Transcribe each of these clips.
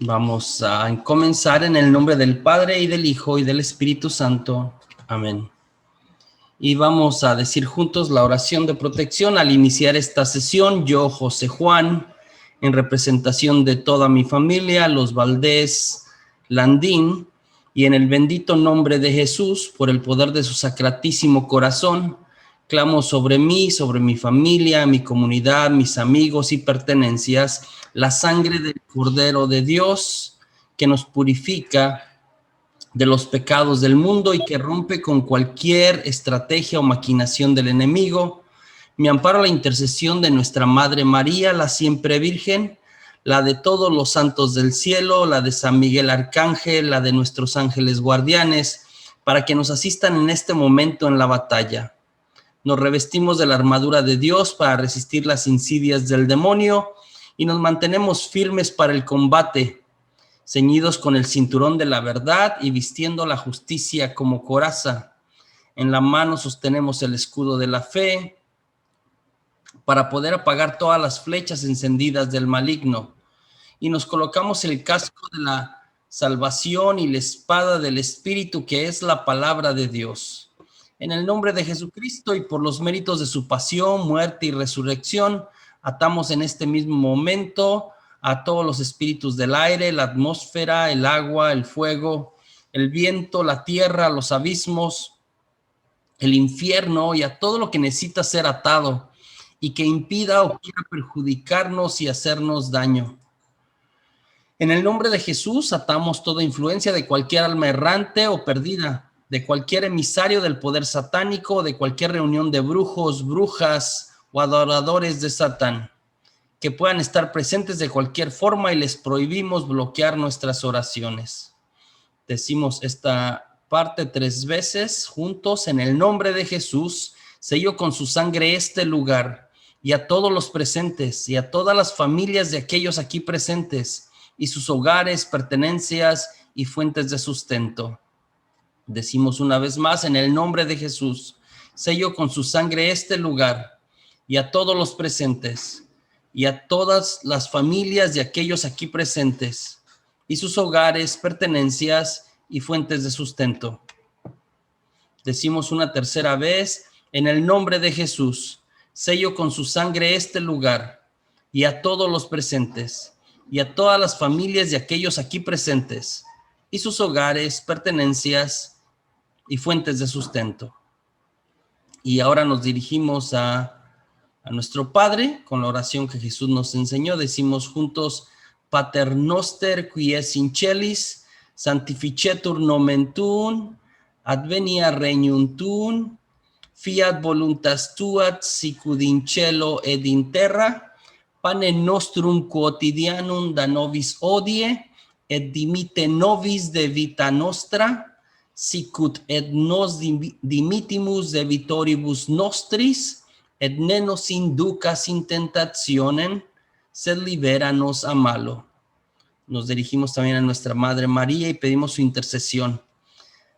Vamos a comenzar en el nombre del Padre, y del Hijo, y del Espíritu Santo. Amén. Y vamos a decir juntos la oración de protección al iniciar esta sesión. Yo, José Juan, en representación de toda mi familia, los Valdés Landín, y en el bendito nombre de Jesús, por el poder de su sacratísimo corazón, clamo sobre mí, sobre mi familia, mi comunidad, mis amigos y pertenencias, la sangre del Cordero de Dios, que nos purifica de los pecados del mundo y que rompe con cualquier estrategia o maquinación del enemigo. Me amparo la intercesión de nuestra Madre María, la siempre Virgen, la de todos los santos del cielo, la de San Miguel Arcángel, la de nuestros ángeles guardianes, para que nos asistan en este momento en la batalla. Nos revestimos de la armadura de Dios para resistir las insidias del demonio y nos mantenemos firmes para el combate, ceñidos con el cinturón de la verdad y vistiendo la justicia como coraza. En la mano sostenemos el escudo de la fe para poder apagar todas las flechas encendidas del maligno. Y nos colocamos el casco de la salvación y la espada del Espíritu, que es la palabra de Dios. En el nombre de Jesucristo y por los méritos de su pasión, muerte y resurrección, atamos en este mismo momento a todos los espíritus del aire, la atmósfera, el agua, el fuego, el viento, la tierra, los abismos, el infierno y a todo lo que necesita ser atado y que impida o quiera perjudicarnos y hacernos daño. En el nombre de Jesús atamos toda influencia de cualquier alma errante o perdida, de cualquier emisario del poder satánico, de cualquier reunión de brujos, brujas o adoradores de Satán, que puedan estar presentes de cualquier forma, y les prohibimos bloquear nuestras oraciones. Decimos esta parte 3 veces juntos. En el nombre de Jesús, sello con su sangre este lugar, y a todos los presentes, y a todas las familias de aquellos aquí presentes, y sus hogares, pertenencias y fuentes de sustento. Decimos una vez más, en el nombre de Jesús, sello con su sangre este lugar, y a todos los presentes, y a todas las familias de aquellos aquí presentes, y sus hogares, pertenencias y fuentes de sustento. Decimos una tercera vez, en el nombre de Jesús, sello con su sangre este lugar, y a todos los presentes, y a todas las familias de aquellos aquí presentes, y sus hogares, pertenencias y fuentes de sustento. Y ahora nos dirigimos a nuestro Padre con la oración que Jesús nos enseñó. Decimos juntos: Pater noster qui es in celis, sanctificetur nomen tuum, advenia regnum tuum, fiat voluntas tua sicut in cielo ed in terra. Panem nostrum quotidianum da nobis hodie, et dimitte nobis debita nostra, sicut et nos dimittimus debitoribus nostris, et ne nos inducas in tentationem, sed libéranos a malo. Nos dirigimos también a nuestra Madre María y pedimos su intercesión.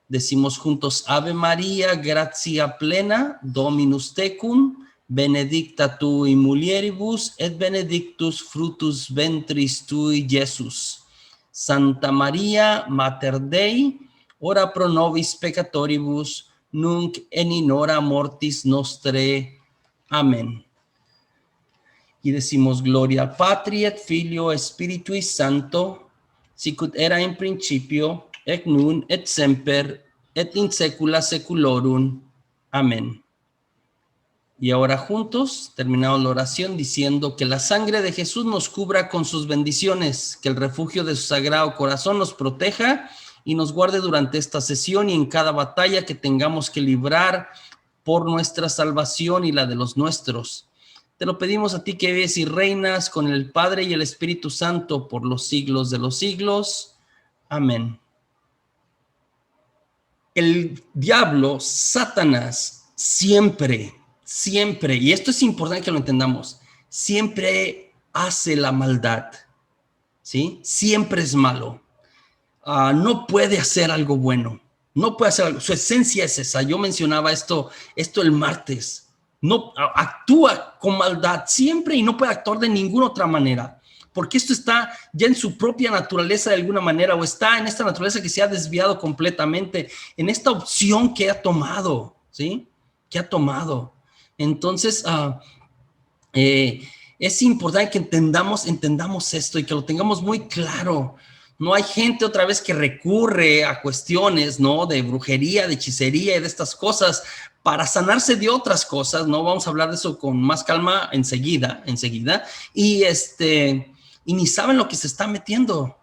Decimos juntos: Ave María, gratia plena, Dominus tecum, benedicta tu in mulieribus, et benedictus fructus ventris tui, Jesús. Santa María, Mater Dei, ora pro nobis peccatoribus, nunc et in hora mortis nostrae. Amén. Y decimos: Gloria al Patri et Filio Spiritui Santo, sicut era in principio, et nun et semper, et in saecula saeculorum. Amén. Y ahora juntos terminamos la oración diciendo: que la sangre de Jesús nos cubra con sus bendiciones, que el refugio de su sagrado corazón nos proteja y nos guarde durante esta sesión y en cada batalla que tengamos que librar por nuestra salvación y la de los nuestros. Te lo pedimos a ti, que vives y reinas con el Padre y el Espíritu Santo por los siglos de los siglos. Amén. El diablo, Satanás, siempre, y esto es importante que lo entendamos, siempre hace la maldad, ¿sí? Siempre es malo. No puede hacer algo bueno, no puede hacer algo. Su esencia es esa. Yo mencionaba esto el martes. No actúa con maldad siempre y no puede actuar de ninguna otra manera. porque esto está ya en su propia naturaleza de alguna manera, o está en esta naturaleza que se ha desviado completamente, en esta opción que ha tomado, ¿sí? Que ha tomado. Entonces, es importante que entendamos esto y que lo tengamos muy claro. No hay gente otra vez que recurre a cuestiones, ¿no? De brujería, de hechicería y de estas cosas para sanarse de otras cosas, ¿no? Vamos a hablar de eso con más calma enseguida. Y y ni saben lo que se está metiendo,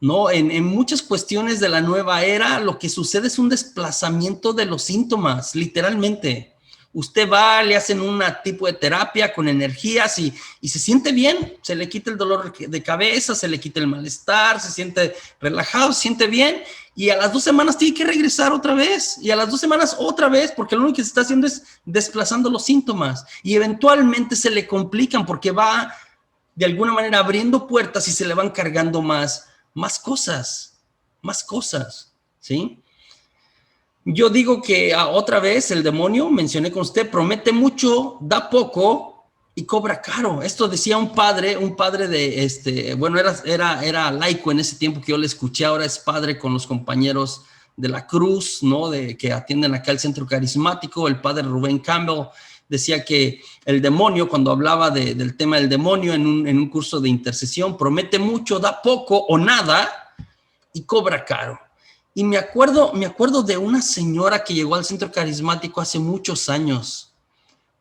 ¿no? En muchas cuestiones de la nueva era, lo que sucede es un desplazamiento de los síntomas, literalmente. Usted va, le hacen un tipo de terapia con energías y se siente bien, se le quita el dolor de cabeza, se le quita el malestar, se siente relajado, se siente bien, y a las 2 semanas tiene que regresar otra vez, y a las 2 semanas otra vez, porque lo único que se está haciendo es desplazando los síntomas, y eventualmente se le complican porque va de alguna manera abriendo puertas y se le van cargando más cosas, ¿sí? Yo digo que otra vez el demonio, mencioné con usted, promete mucho, da poco y cobra caro. Esto decía un padre de bueno, era laico en ese tiempo que yo le escuché, ahora es padre con los compañeros de la Cruz, ¿no? Que atienden acá el centro carismático. El padre Rubén Campbell decía que el demonio, cuando hablaba del tema del demonio en un curso de intercesión, promete mucho, da poco o nada y cobra caro. Y me acuerdo de una señora que llegó al centro carismático hace muchos años.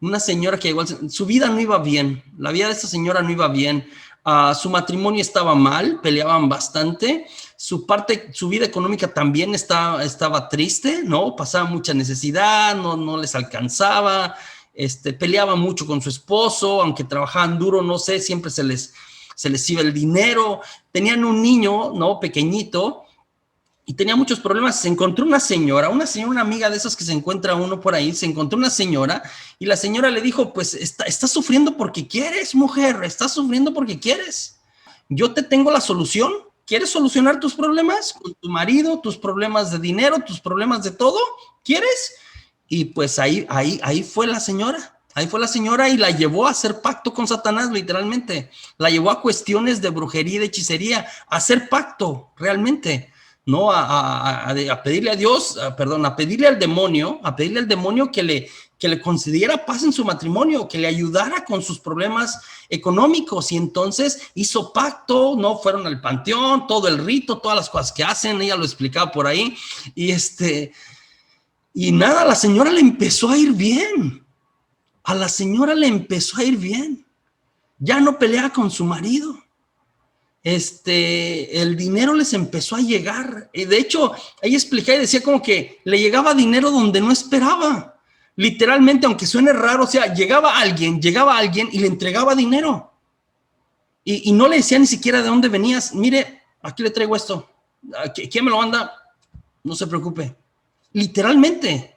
Una señora que llegó su vida no iba bien. La vida de esta señora no iba bien. Su matrimonio estaba mal, peleaban bastante. Su vida económica también estaba triste, ¿no? Pasaba mucha necesidad, no les alcanzaba. Peleaba mucho con su esposo, aunque trabajaban duro, no sé, siempre se les iba el dinero. Tenían un niño, ¿no? Pequeñito. Y tenía muchos problemas. Se encontró una amiga de esas que se encuentra uno por ahí, se encontró una señora y la señora le dijo, pues estás sufriendo porque quieres, mujer, estás sufriendo porque quieres. Yo te tengo la solución. ¿Quieres solucionar tus problemas con tu marido, tus problemas de dinero, tus problemas de todo? ¿Quieres? Y pues ahí fue la señora. Ahí fue la señora y la llevó a hacer pacto con Satanás, literalmente. La llevó a cuestiones de brujería y de hechicería, a hacer pacto, realmente. No a pedirle a Dios, a pedirle al demonio que le concediera paz en su matrimonio, que le ayudara con sus problemas económicos. Y entonces hizo pacto, no fueron al panteón, todo el rito, todas las cosas que hacen, ella lo explicaba por ahí. Y nada, a la señora le empezó a ir bien. Ya no pelea con su marido. El dinero les empezó a llegar. De hecho, ella explicaba y decía como que le llegaba dinero donde no esperaba. Literalmente, aunque suene raro, o sea, llegaba alguien y le entregaba dinero. Y no le decía ni siquiera de dónde venías. Mire, aquí le traigo esto. ¿Quién me lo manda? No se preocupe. Literalmente.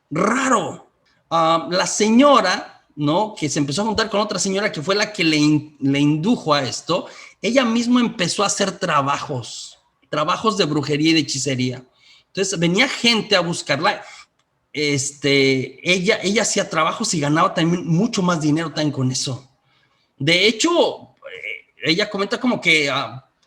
Raro. La señora, ¿no? Que se empezó a juntar con otra señora que fue la que le indujo a esto. Ella misma empezó a hacer trabajos de brujería y de hechicería. Entonces venía gente a buscarla. Ella hacía trabajos y ganaba también mucho más dinero también con eso. De hecho, ella comenta como que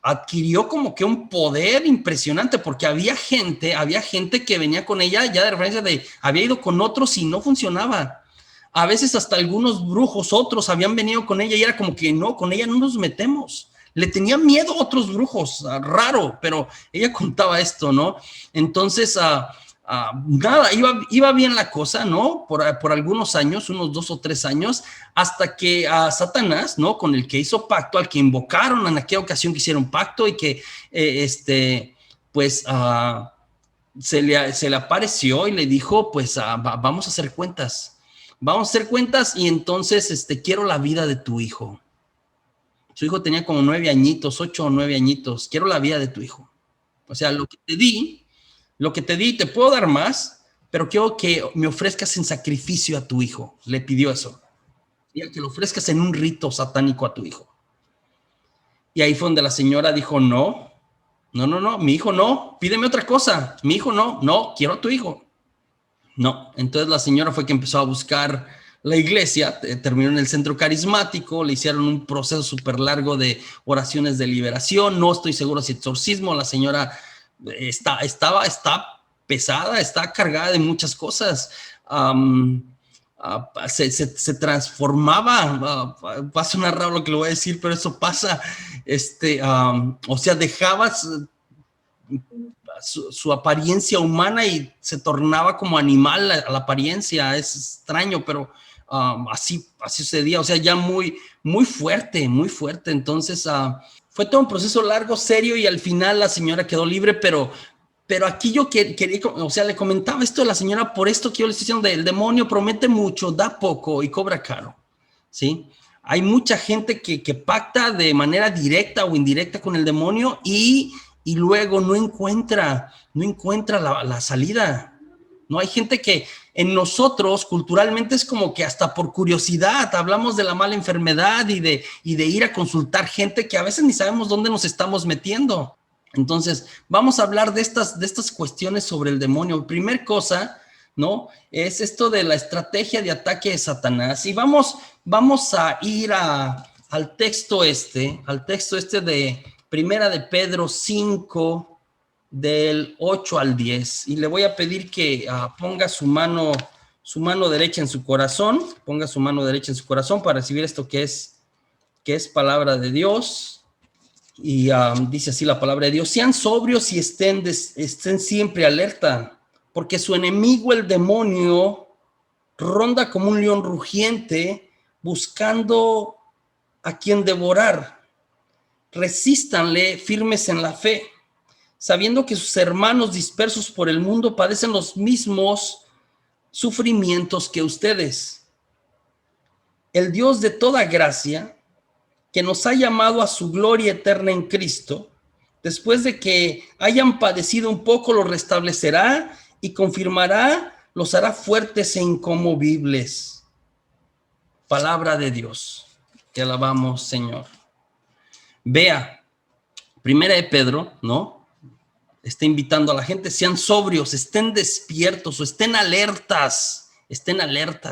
adquirió como que un poder impresionante porque había gente que venía con ella ya de referencia había ido con otros y no funcionaba. A veces hasta algunos brujos, otros habían venido con ella y era como que no, con ella no nos metemos. Le tenía miedo a otros brujos, raro, pero ella contaba esto, ¿no? Entonces, nada, iba bien la cosa, ¿no? Por algunos años, unos 2 o 3 años, hasta que a Satanás, ¿no? Con el que hizo pacto, al que invocaron en aquella ocasión que hicieron pacto y que, se le apareció y le dijo, pues, vamos a hacer cuentas. Y entonces, quiero la vida de tu hijo. Su hijo tenía como 9 añitos, 8 o 9 añitos. Quiero la vida de tu hijo. O sea, lo que te di, te puedo dar más, pero quiero que me ofrezcas en sacrificio a tu hijo. Le pidió eso. Y que lo ofrezcas en un rito satánico a tu hijo. Y ahí fue donde la señora dijo, no, mi hijo no, pídeme otra cosa. Mi hijo no, quiero a tu hijo. No, entonces la señora fue que empezó a buscar la iglesia, terminó en el centro carismático, le hicieron un proceso súper largo de oraciones de liberación, no estoy seguro si exorcismo, la señora está pesada, está cargada de muchas cosas, se transformaba, va a sonar raro lo que le voy a decir, pero eso pasa, o sea, dejabas su apariencia humana y se tornaba como animal a la apariencia, es extraño, pero así sucedía, o sea, ya muy fuerte, entonces fue todo un proceso largo, serio, y al final la señora quedó libre, pero aquí yo quería, o sea, le comentaba esto a la señora por esto que yo le estoy diciendo, el demonio promete mucho, da poco y cobra caro, ¿sí? Hay mucha gente que pacta de manera directa o indirecta con el demonio y luego no encuentra la salida. No, hay gente que en nosotros culturalmente es como que hasta por curiosidad hablamos de la mala enfermedad y de ir a consultar gente que a veces ni sabemos dónde nos estamos metiendo. Entonces, vamos a hablar de estas cuestiones sobre el demonio. Primer cosa, ¿no? Es esto de la estrategia de ataque de Satanás. Y vamos a ir al texto de Primera de Pedro 5, del 8 al 10. Y le voy a pedir que ponga su mano derecha en su corazón. Ponga su mano derecha en su corazón para recibir esto que es palabra de Dios. Y dice así la palabra de Dios: sean sobrios y estén siempre alerta, porque su enemigo el demonio ronda como un león rugiente buscando a quien devorar. Resístanle firmes en la fe, sabiendo que sus hermanos dispersos por el mundo padecen los mismos sufrimientos que ustedes. El Dios de toda gracia, que nos ha llamado a su gloria eterna en Cristo, después de que hayan padecido un poco, los restablecerá y confirmará, los hará fuertes e inconmovibles. Palabra de Dios. Te alabamos, Señor. Vea, Primera de Pedro, ¿no? Está invitando a la gente, sean sobrios, estén despiertos o estén alertas,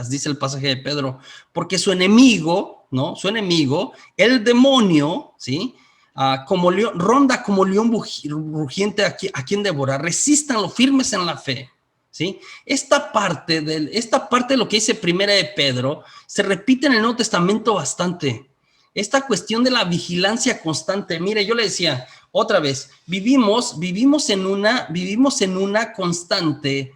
dice el pasaje de Pedro, porque su enemigo, ¿no? Su enemigo, el demonio, ¿sí? Como león, ronda como león rugiente a quien devorar. Resístanlo, firmes en la fe, ¿sí? Esta parte de lo que dice Primera de Pedro se repite en el Nuevo Testamento bastante. Esta cuestión de la vigilancia constante. Mire, yo le decía otra vez, vivimos en una constante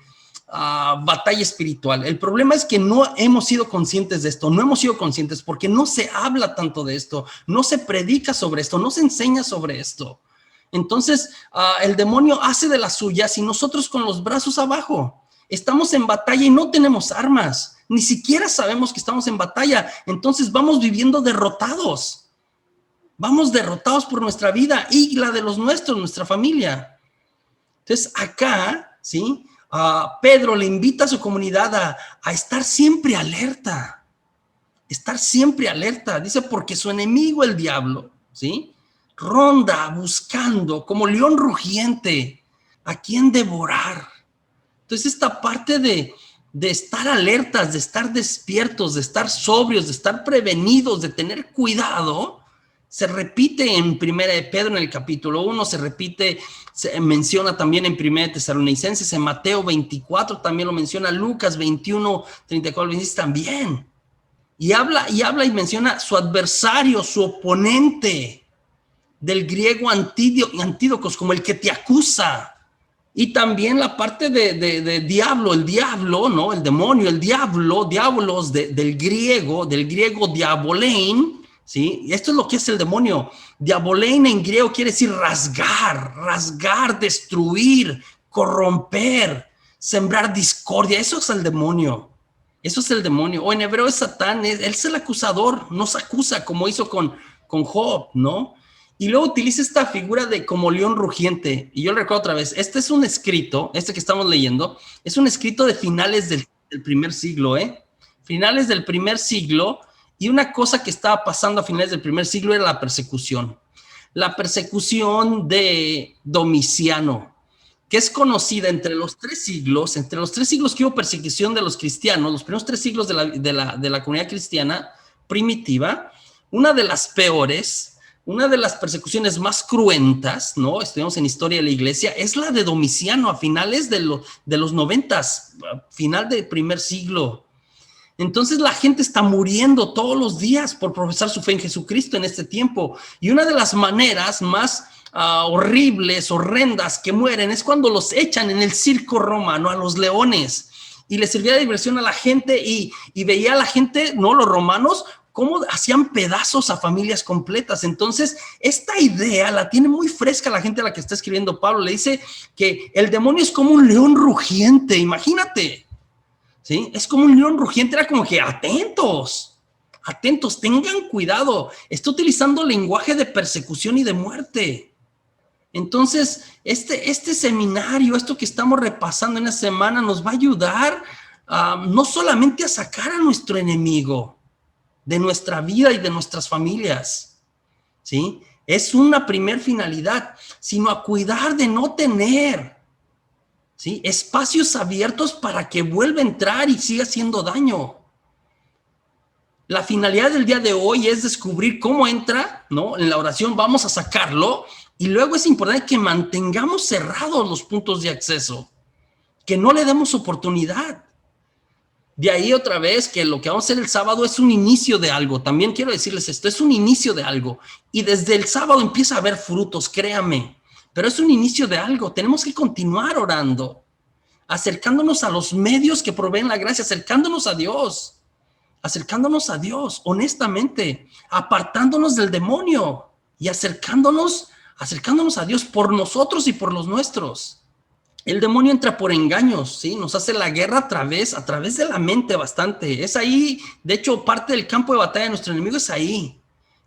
batalla espiritual. El problema es que no hemos sido conscientes de esto, no hemos sido conscientes porque no se habla tanto de esto, no se predica sobre esto, no se enseña sobre esto. Entonces, el demonio hace de las suyas y nosotros con los brazos abajo. Estamos en batalla y no tenemos armas. Ni siquiera sabemos que estamos en batalla. Entonces vamos viviendo derrotados. Vamos derrotados por nuestra vida y la de los nuestros, nuestra familia. Entonces acá, ¿sí? Pedro le invita a su comunidad a estar siempre alerta. Estar siempre alerta. Dice, porque su enemigo, el diablo, ¿sí? Ronda buscando como león rugiente a quien devorar. Entonces esta parte de estar alertas, de estar despiertos, de estar sobrios, de estar prevenidos, de tener cuidado, se repite en Primera de Pedro en el capítulo 1, se menciona también en Primera de Tesalonicenses, en Mateo 24 también lo menciona, Lucas 21, 34, 26 también. Y habla y menciona su adversario, su oponente, del griego antídocos, como el que te acusa. Y también la parte de diablo, el diablo, ¿no? El demonio, el diablo, diabolos del griego diabolein, ¿sí? Y esto es lo que es el demonio. Diabolein en griego quiere decir rasgar, destruir, corromper, sembrar discordia. Eso es el demonio. Eso es el demonio. O en hebreo es Satán, él es el acusador, nos acusa como hizo con Job, ¿no? Y luego utiliza esta figura de como león rugiente. Y yo le recuerdo otra vez, este es un escrito, este que estamos leyendo, es un escrito de finales del primer siglo, finales del primer siglo, y una cosa que estaba pasando a finales del primer siglo era la persecución de Domiciano. que es conocida entre los 3 siglos, que hubo persecución de los cristianos, los primeros 3 siglos de la comunidad cristiana primitiva, una de las peores, una de las persecuciones más cruentas, ¿no? Estudiamos en historia de la iglesia, es la de Domiciano a finales de los 90, final del primer siglo. Entonces la gente está muriendo todos los días por profesar su fe en Jesucristo en este tiempo. Y una de las maneras más horribles, horrendas que mueren es cuando los echan en el circo romano a los leones. Y les servía de diversión a la gente y veía a la gente, no, los romanos, cómo hacían pedazos a familias completas. Entonces, esta idea la tiene muy fresca la gente a la que está escribiendo Pablo. Le dice que el demonio es como un león rugiente, imagínate. ¿Sí? Es como un león rugiente, era como que atentos, tengan cuidado. Está utilizando lenguaje de persecución y de muerte. Entonces, este seminario, esto que estamos repasando en la semana, nos va a ayudar no solamente a sacar a nuestro enemigo de nuestra vida y de nuestras familias, ¿sí? Es una primer finalidad, sino a cuidar de no tener, ¿sí?, espacios abiertos para que vuelva a entrar y siga haciendo daño. La finalidad del día de hoy es descubrir cómo entra, ¿no? En la oración vamos a sacarlo y luego es importante que mantengamos cerrados los puntos de acceso, que no le demos oportunidad. De ahí otra vez que lo que vamos a hacer el sábado es un inicio de algo. También quiero decirles esto, es un inicio de algo. Y desde el sábado empieza a haber frutos, créame. Pero es un inicio de algo. Tenemos que continuar orando, acercándonos a los medios que proveen la gracia, acercándonos a Dios, honestamente, apartándonos del demonio y acercándonos a Dios por nosotros y por los nuestros. El demonio entra por engaños, ¿sí? Nos hace la guerra a través de la mente bastante. Es ahí, de hecho, parte del campo de batalla de nuestro enemigo es ahí.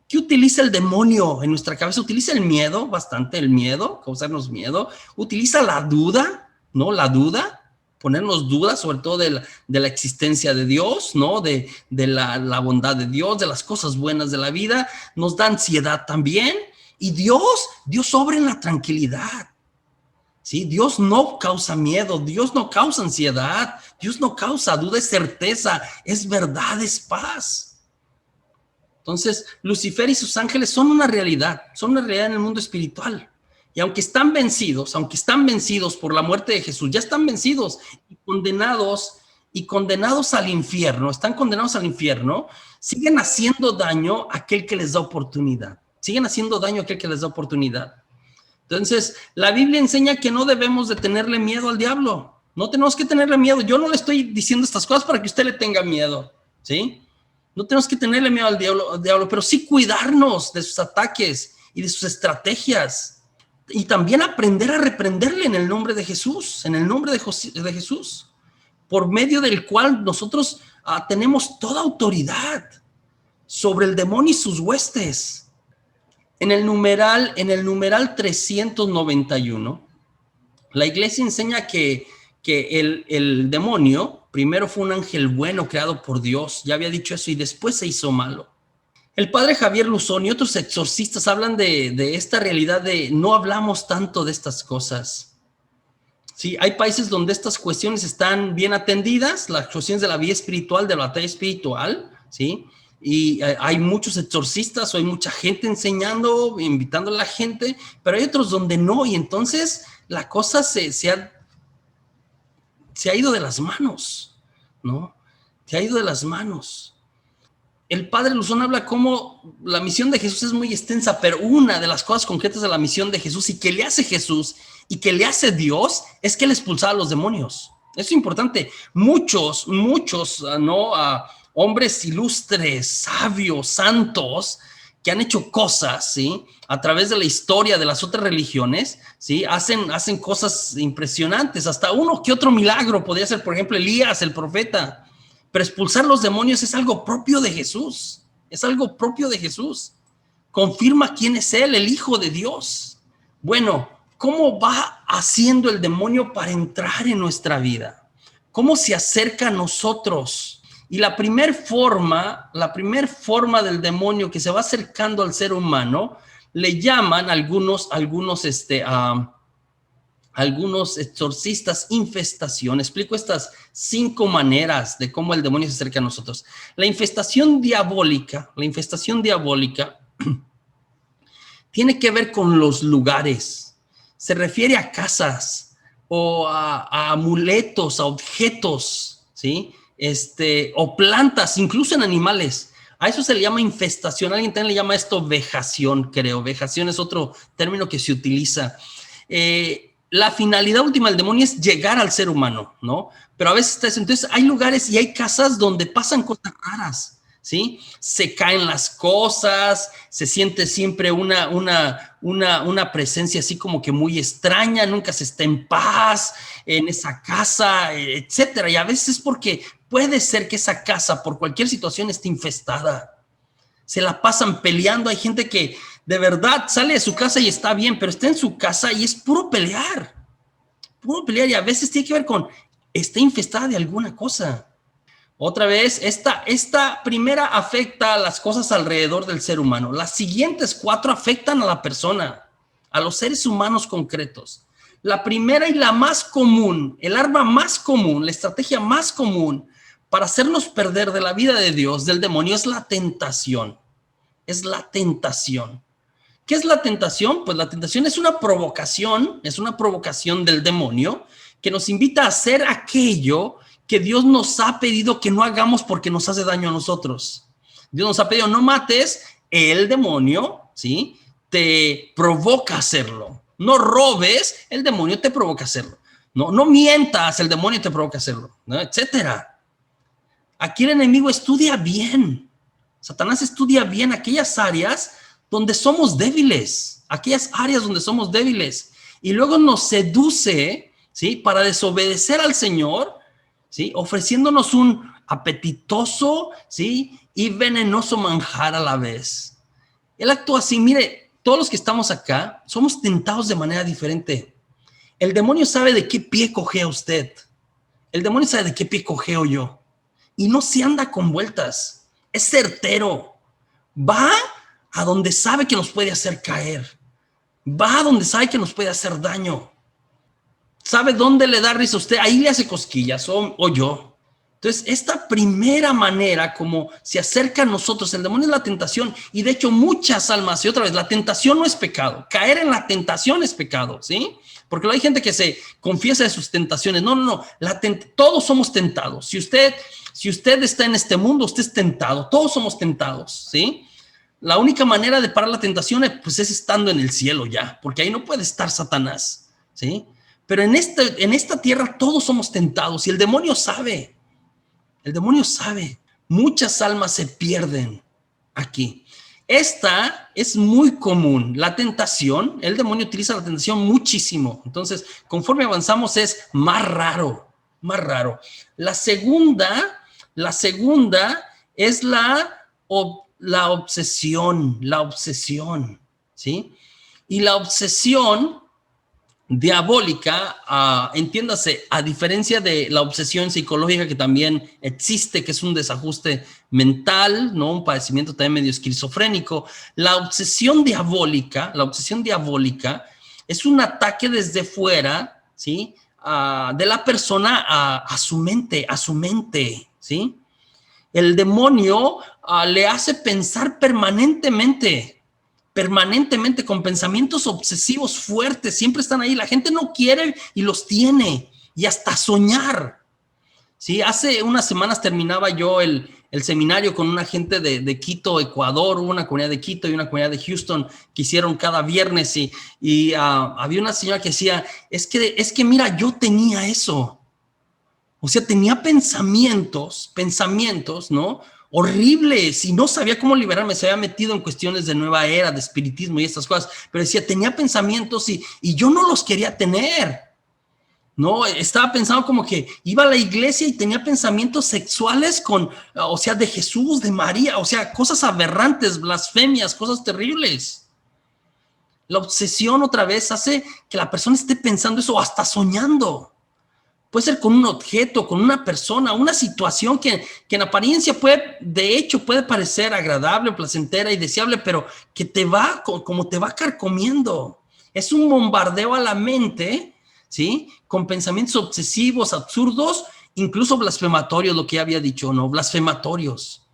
¿Qué utiliza el demonio en nuestra cabeza? Utiliza el miedo, bastante el miedo, causarnos miedo. Utiliza la duda, ¿no? La duda, ponernos dudas sobre todo de la existencia de Dios, ¿no? De la bondad de Dios, de las cosas buenas de la vida. Nos da ansiedad también. Y Dios obra en la tranquilidad. ¿Sí? Dios no causa miedo, Dios no causa ansiedad, Dios no causa duda, es certeza, es verdad, es paz. Entonces, Lucifer y sus ángeles son una realidad en el mundo espiritual. Y aunque están vencidos por la muerte de Jesús, ya están vencidos y condenados al infierno, siguen haciendo daño a aquel que les da oportunidad. Entonces, la Biblia enseña que no debemos de tenerle miedo al diablo. No tenemos que tenerle miedo. Yo no le estoy diciendo estas cosas para que usted le tenga miedo, ¿sí? No tenemos que tenerle miedo al diablo, pero sí cuidarnos de sus ataques y de sus estrategias. Y también aprender a reprenderle en el nombre de Jesús, de Jesús, por medio del cual nosotros tenemos toda autoridad sobre el demonio y sus huestes. En el numeral 391, la iglesia enseña que el demonio primero fue un ángel bueno creado por Dios, ya había dicho eso, y después se hizo malo. El padre Javier Luzón y otros exorcistas hablan de esta realidad de no hablamos tanto de estas cosas. Sí, hay países donde estas cuestiones están bien atendidas, las cuestiones de la vida espiritual, de la batalla espiritual, ¿sí? Y hay muchos exorcistas o hay mucha gente enseñando, invitando a la gente, pero hay otros donde no, y entonces la cosa se ha ido de las manos, ¿no? Se ha ido de las manos. El padre Luzón habla cómo la misión de Jesús es muy extensa, pero una de las cosas concretas de la misión de Jesús y que le hace Jesús y que le hace Dios es que él expulsaba a los demonios. Eso es importante. Muchos, ¿no? Hombres ilustres, sabios, santos, que han hecho cosas, ¿sí? A través de la historia de las otras religiones, ¿sí? Hacen cosas impresionantes. Hasta uno que otro milagro podría ser, por ejemplo, Elías, el profeta. Pero expulsar los demonios es algo propio de Jesús. Confirma quién es él, el Hijo de Dios. Bueno, ¿cómo va haciendo el demonio para entrar en nuestra vida? ¿Cómo se acerca a nosotros? Y la primer forma del demonio que se va acercando al ser humano, le llaman algunos algunos exorcistas, infestación. Explico estas 5 maneras de cómo el demonio se acerca a nosotros. La infestación diabólica tiene que ver con los lugares. Se refiere a casas o a amuletos, a objetos, ¿sí? O plantas, incluso en animales. A eso se le llama infestación. Alguien también le llama esto vejación, creo. Vejación es otro término que se utiliza. La finalidad última del demonio es llegar al ser humano, ¿no? Pero a veces está eso. Entonces hay lugares y hay casas donde pasan cosas raras, ¿sí? Se caen las cosas, se siente siempre una presencia así como que muy extraña, nunca se está en paz en esa casa, etcétera. Y a veces es porque puede ser que esa casa por cualquier situación esté infestada. Se la pasan peleando. Hay gente que de verdad sale de su casa y está bien, pero está en su casa y es puro pelear, y a veces tiene que ver con, está infestada de alguna cosa. Otra vez, esta primera afecta a las cosas alrededor del ser humano. Las siguientes 4 afectan a la persona, a los seres humanos concretos. La primera y la más común, el arma más común, la estrategia más común para hacernos perder de la vida de Dios, del demonio, es la tentación. Es la tentación. ¿Qué es la tentación? Pues la tentación es una provocación del demonio que nos invita a hacer aquello que Dios nos ha pedido que no hagamos porque nos hace daño a nosotros. Dios nos ha pedido no mates, el demonio, ¿sí? Te provoca hacerlo. No robes, el demonio te provoca hacerlo. No mientas, el demonio te provoca hacerlo, ¿no? Etcétera. Aquí el enemigo estudia bien. Satanás estudia bien aquellas áreas donde somos débiles, y luego nos seduce, ¿sí? Para desobedecer al Señor, ¿sí? Ofreciéndonos un apetitoso, ¿sí? Y venenoso manjar a la vez. Él actúa así. Mire, todos los que estamos acá somos tentados de manera diferente. El demonio sabe de qué pie cojea usted. El demonio sabe de qué pie cojeo yo. Y no se anda con vueltas. Es certero. Va a donde sabe que nos puede hacer caer. Va a donde sabe que nos puede hacer daño. ¿Sabe dónde le da risa a usted? Ahí le hace cosquillas, o yo. Entonces, esta primera manera como se acerca a nosotros, el demonio es la tentación, y de hecho muchas almas, y otra vez, la tentación no es pecado, caer en la tentación es pecado, ¿sí? Porque hay gente que se confiesa de sus tentaciones. No, todos somos tentados. Si usted está en este mundo, usted es tentado, todos somos tentados, ¿sí? La única manera de parar la tentación pues, es estando en el cielo ya, porque ahí no puede estar Satanás, ¿sí? Pero en esta tierra todos somos tentados y el demonio sabe. Muchas almas se pierden aquí. Esta es muy común, la tentación. El demonio utiliza la tentación muchísimo. Entonces, conforme avanzamos es más raro. La segunda es la obsesión, ¿sí? Y la obsesión diabólica, entiéndase, a diferencia de la obsesión psicológica que también existe, que es un desajuste mental, ¿no? Un padecimiento también medio esquizofrénico. La obsesión diabólica es un ataque desde fuera, ¿sí? De la persona a su mente, ¿sí? El demonio le hace pensar permanentemente con pensamientos obsesivos fuertes, siempre están ahí, la gente no quiere y los tiene, y hasta soñar, ¿sí? Hace unas semanas terminaba yo el seminario con una gente de Quito, Ecuador. Hubo una comunidad de Quito y una comunidad de Houston que hicieron cada viernes, y había una señora que decía, es que mira, yo tenía eso, o sea, tenía pensamientos, ¿no? Horribles, y no sabía cómo liberarme. Se había metido en cuestiones de nueva era, de espiritismo y estas cosas, pero decía, tenía pensamientos y yo no los quería tener, ¿no? Estaba pensando como que iba a la iglesia y tenía pensamientos sexuales o sea, de Jesús, de María, o sea, cosas aberrantes, blasfemias, cosas terribles. La obsesión otra vez hace que la persona esté pensando eso, hasta soñando. Puede ser con un objeto, con una persona, una situación que en apariencia de hecho puede parecer agradable, placentera y deseable, pero que te va carcomiendo. Es un bombardeo a la mente, ¿sí? Con pensamientos obsesivos, absurdos, incluso blasfematorios, lo que ya había dicho, ¿no? Blasfematorios.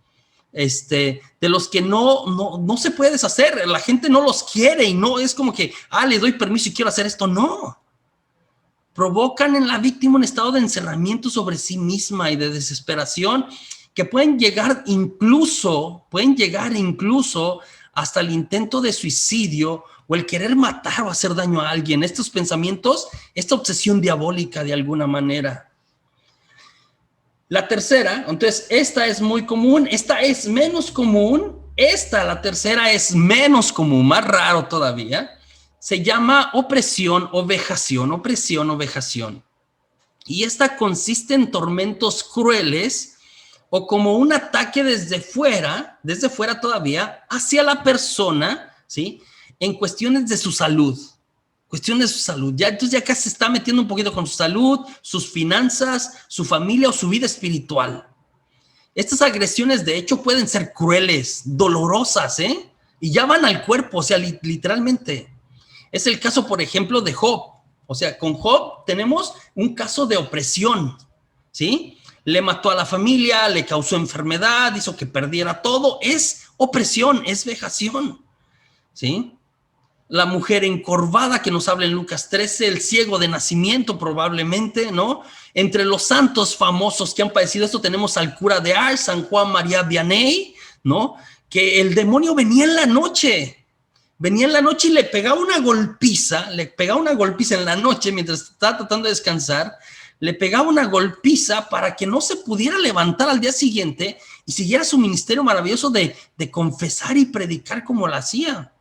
De los que no se puede deshacer, la gente no los quiere y no es como que, le doy permiso y quiero hacer esto, no. Provocan en la víctima un estado de encerramiento sobre sí misma y de desesperación que pueden llegar incluso hasta el intento de suicidio o el querer matar o hacer daño a alguien. Estos pensamientos, esta obsesión diabólica de alguna manera. La tercera, entonces esta es muy común, esta es menos común, la tercera es menos común, más raro todavía, se llama opresión o vejación, y esta consiste en tormentos crueles o como un ataque desde fuera todavía, hacia la persona, ¿sí? En cuestiones de su salud. Entonces ya casi se está metiendo un poquito con su salud, sus finanzas, su familia o su vida espiritual. Estas agresiones, de hecho, pueden ser crueles, dolorosas, y ya van al cuerpo, o sea, literalmente. Es el caso, por ejemplo, de Job. O sea, con Job tenemos un caso de opresión, ¿sí? Le mató a la familia, le causó enfermedad, hizo que perdiera todo. Es opresión, es vejación, ¿sí? La mujer encorvada que nos habla en Lucas 13, el ciego de nacimiento probablemente, ¿no? Entre los santos famosos que han padecido esto tenemos al cura de Ars, San Juan María Vianney, ¿no? Que el demonio venía en la noche y le pegaba una golpiza en la noche mientras estaba tratando de descansar, le pegaba una golpiza para que no se pudiera levantar al día siguiente y siguiera su ministerio maravilloso de confesar y predicar como lo hacía.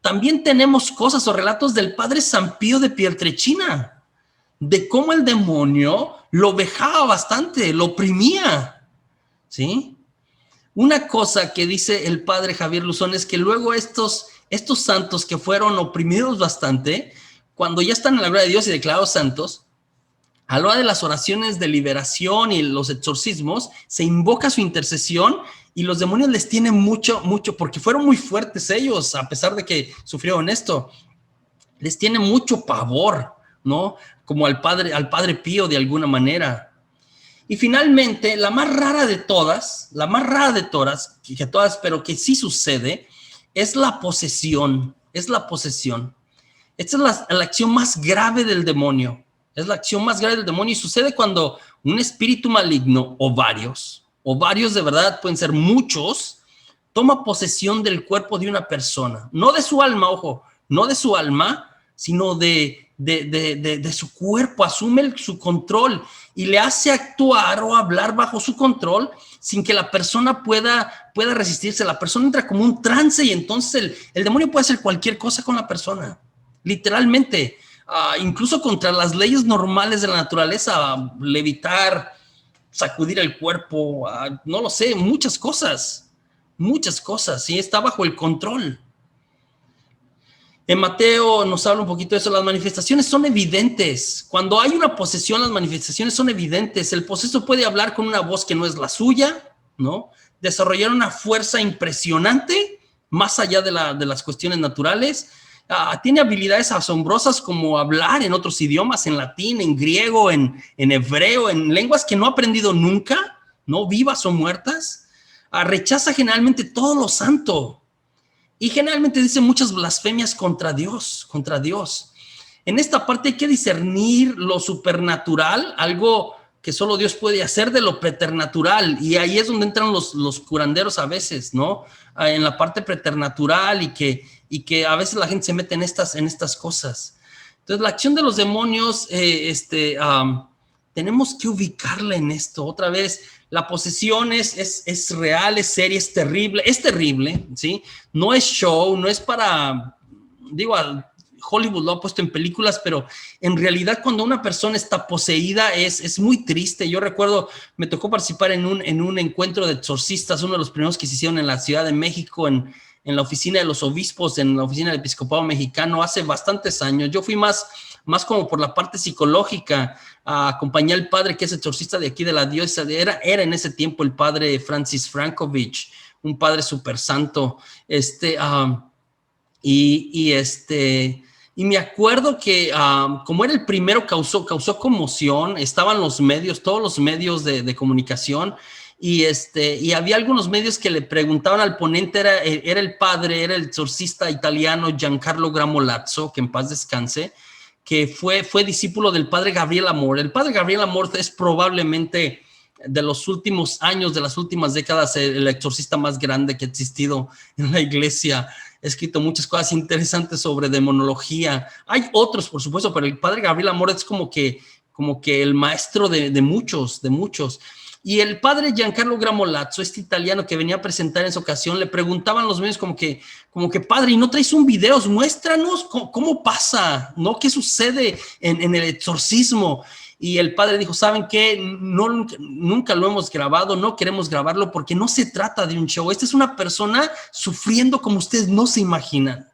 También tenemos cosas o relatos del padre San Pío de Pietrelcina, de cómo el demonio lo vejaba bastante, lo oprimía, ¿sí? Una cosa que dice el padre Javier Luzón es que luego estos santos que fueron oprimidos bastante, cuando ya están en la gloria de Dios y declarados santos, a la hora de las oraciones de liberación y los exorcismos, se invoca su intercesión y los demonios les tienen mucho, porque fueron muy fuertes ellos, a pesar de que sufrieron esto, les tiene mucho pavor, ¿no? Como al padre Pío de alguna manera. Y finalmente, la más rara de todas, pero que sí sucede, es la posesión. Esta es la acción más grave del demonio. Y sucede cuando un espíritu maligno o varios de verdad, pueden ser muchos, toma posesión del cuerpo de una persona. No de su alma, ojo, no de su alma, sino de su cuerpo, asume su control y le hace actuar o hablar bajo su control sin que la persona pueda resistirse. La persona entra como un trance y entonces el demonio puede hacer cualquier cosa con la persona, literalmente, incluso contra las leyes normales de la naturaleza, levitar, sacudir el cuerpo, no lo sé, muchas cosas, ¿sí? Está bajo el control. En Mateo nos habla un poquito de eso. Las manifestaciones son evidentes. Cuando hay una posesión, las manifestaciones son evidentes. El poseso puede hablar con una voz que no es la suya, ¿no? Desarrollar una fuerza impresionante, más allá de las cuestiones naturales. Tiene habilidades asombrosas como hablar en otros idiomas, en latín, en griego, en hebreo, en lenguas que no ha aprendido nunca, ¿no? Vivas o muertas. Rechaza generalmente todo lo santo. Y generalmente dice muchas blasfemias contra Dios. En esta parte hay que discernir lo supernatural, algo que solo Dios puede hacer, de lo preternatural. Y ahí es donde entran los curanderos a veces, ¿no? En la parte preternatural y que a veces la gente se mete en estas cosas. Entonces, la acción de los demonios, tenemos que ubicarla en esto. Otra vez, la posesión es real, es seria, es terrible, ¿sí? No es show, no es para, Hollywood lo ha puesto en películas, pero en realidad cuando una persona está poseída es muy triste. Yo recuerdo, me tocó participar en un encuentro de exorcistas, uno de los primeros que se hicieron en la Ciudad de México, en la oficina de los obispos, en la oficina del episcopado mexicano, hace bastantes años. Yo fui más como por la parte psicológica. Acompañé al padre que es exorcista de aquí de la diócesis. Era en ese tiempo el padre Francis Frankovich, un padre súper santo. Y me acuerdo que como era el primero, causó conmoción, estaban los medios, todos los medios de comunicación, y había algunos medios que le preguntaban al ponente, era el padre, era el exorcista italiano Giancarlo Gramolazzo, que en paz descanse, que fue discípulo del padre Gabriel Amor. El padre Gabriel Amor es probablemente de los últimos años, de las últimas décadas, el exorcista más grande que ha existido en la iglesia. He escrito muchas cosas interesantes sobre demonología. Hay otros, por supuesto, pero el padre Gabriel Amor es como que el maestro de muchos. Y el padre Giancarlo Gramolazzo, este italiano que venía a presentar en esa ocasión, le preguntaban los medios como que padre, ¿y no traes un video? Muéstranos cómo pasa, ¿no? ¿Qué sucede en el exorcismo? Y el padre dijo, ¿saben qué? Nunca lo hemos grabado, no queremos grabarlo porque no se trata de un show. Esta es una persona sufriendo como ustedes no se imaginan.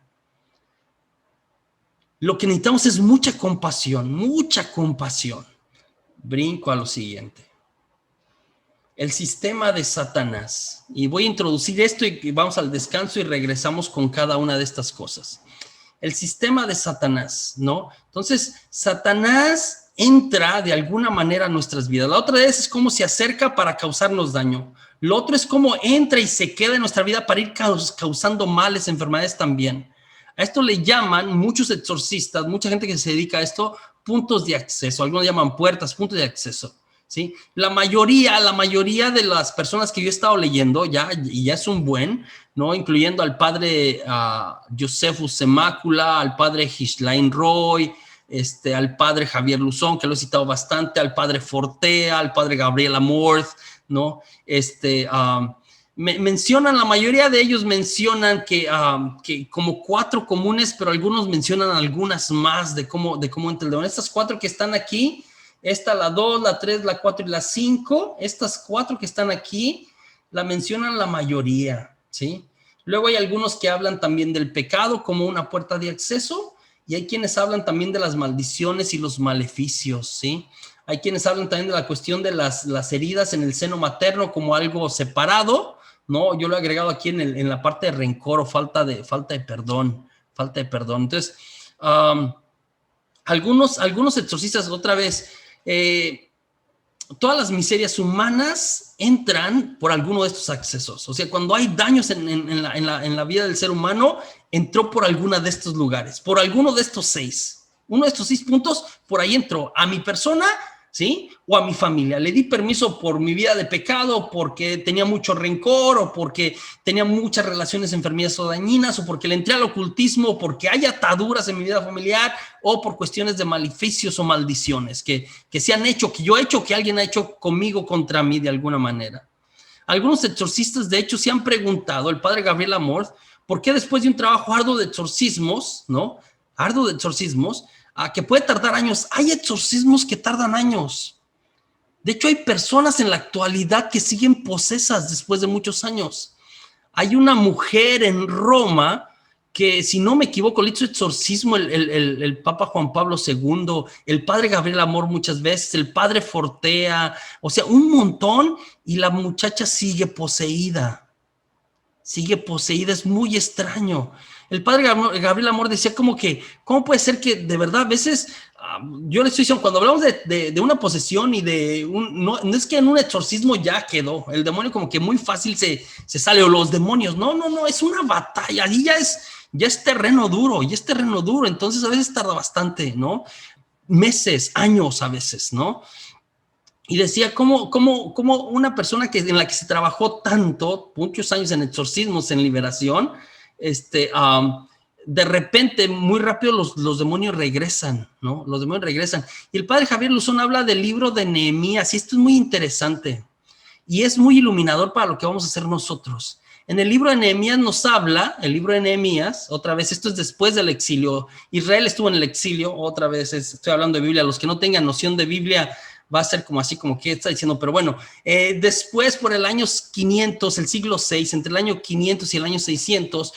Lo que necesitamos es mucha compasión. Brinco a lo siguiente. El sistema de Satanás. Y voy a introducir esto y vamos al descanso y regresamos con cada una de estas cosas. El sistema de Satanás, ¿no? Entonces, Satanás entra de alguna manera a nuestras vidas. La otra vez es como se acerca para causarnos daño. Lo otro es como entra y se queda en nuestra vida para ir causando males, enfermedades también. A esto le llaman muchos exorcistas, mucha gente que se dedica a esto, puntos de acceso. Algunos llaman puertas, puntos de acceso. ¿Sí? La mayoría de las personas que yo he estado leyendo, ya es un buen, ¿no? Incluyendo al padre Josephus Semacula, al padre Ghislain Roy, al padre Javier Luzón, que lo he citado bastante, al padre Fortea, al padre Gabriel Amorth, ¿no? La mayoría de ellos mencionan que como 4 comunes, pero algunos mencionan algunas más de cómo entra el demonio. Estas 4 que están aquí, esta, la 2, la 3, la 4 y la 5, estas 4 que están aquí, la mencionan la mayoría, ¿sí? Luego hay algunos que hablan también del pecado como una puerta de acceso, y hay quienes hablan también de las maldiciones y los maleficios, ¿sí? Hay quienes hablan también de la cuestión de las heridas en el seno materno como algo separado, ¿no? Yo lo he agregado aquí en la parte de rencor o falta de perdón. Entonces, algunos exorcistas, otra vez, todas las miserias humanas entran por alguno de estos accesos. O sea, cuando hay daños en la vida del ser humano, entró por alguno de estos lugares, por alguno de estos 6. Uno de estos 6 puntos, por ahí entró a mi persona, ¿sí? O a mi familia. Le di permiso por mi vida de pecado, porque tenía mucho rencor, o porque tenía muchas relaciones enfermedades o dañinas, o porque le entré al ocultismo, o porque hay ataduras en mi vida familiar, o por cuestiones de maleficios o maldiciones que se han hecho, que yo he hecho, que alguien ha hecho conmigo, contra mí de alguna manera. Algunos exorcistas, de hecho, se han preguntado, el padre Gabriel Amorth, ¿por qué después de un trabajo arduo de exorcismos, ¿no? Que puede tardar años. Hay exorcismos que tardan años. De hecho, hay personas en la actualidad que siguen posesas después de muchos años. Hay una mujer en Roma que, si no me equivoco, le hizo exorcismo el Papa Juan Pablo II, el padre Gabriel Amor muchas veces, el padre Fortea, o sea, un montón, y la muchacha sigue poseída. Es muy extraño. El padre Gabriel Amor decía como que, ¿cómo puede ser que de verdad a veces, yo le estoy diciendo, cuando hablamos de una posesión y no es que en un exorcismo ya quedó, el demonio como que muy fácil se sale, o los demonios, no, es una batalla, y ya es terreno duro, entonces a veces tarda bastante, ¿no? Meses, años a veces, ¿no? Y decía cómo una persona en la que se trabajó tanto, muchos años en exorcismos, en liberación, de repente, muy rápido, los demonios regresan, ¿no? Los demonios regresan. Y el padre Javier Luzón habla del libro de Nehemías, y esto es muy interesante, y es muy iluminador para lo que vamos a hacer nosotros. En el libro de Nehemías nos habla, otra vez, esto es después del exilio. Israel estuvo en el exilio, otra vez, estoy hablando de Biblia. Los que no tengan noción de Biblia, va a ser como así, como que está diciendo, pero bueno, después por el año 500, el siglo VI, entre el año 500 y el año 600,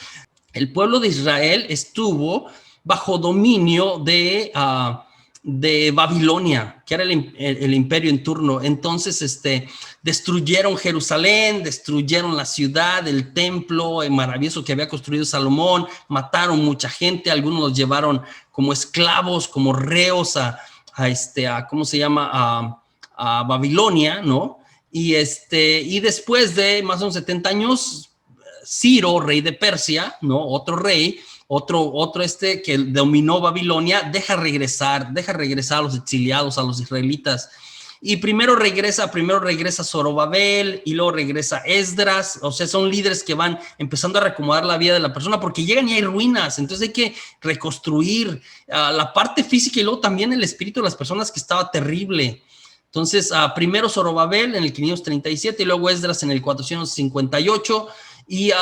el pueblo de Israel estuvo bajo dominio de Babilonia, que era el imperio en turno. Entonces, destruyeron Jerusalén, destruyeron la ciudad, el templo maravilloso que había construido Salomón, mataron mucha gente, algunos los llevaron como esclavos, como reos a ¿cómo se llama? A Babilonia, ¿no? Y después de más o menos 70 años, Ciro, rey de Persia, ¿no? Otro rey, otro que dominó Babilonia, deja regresar a los exiliados, a los israelitas. Y primero regresa Zorobabel y luego regresa Esdras. O sea, son líderes que van empezando a reacomodar la vida de la persona porque llegan y hay ruinas. Entonces hay que reconstruir la parte física y luego también el espíritu de las personas, que estaba terrible. Entonces, primero Zorobabel en el 537 y luego Esdras en el 458 y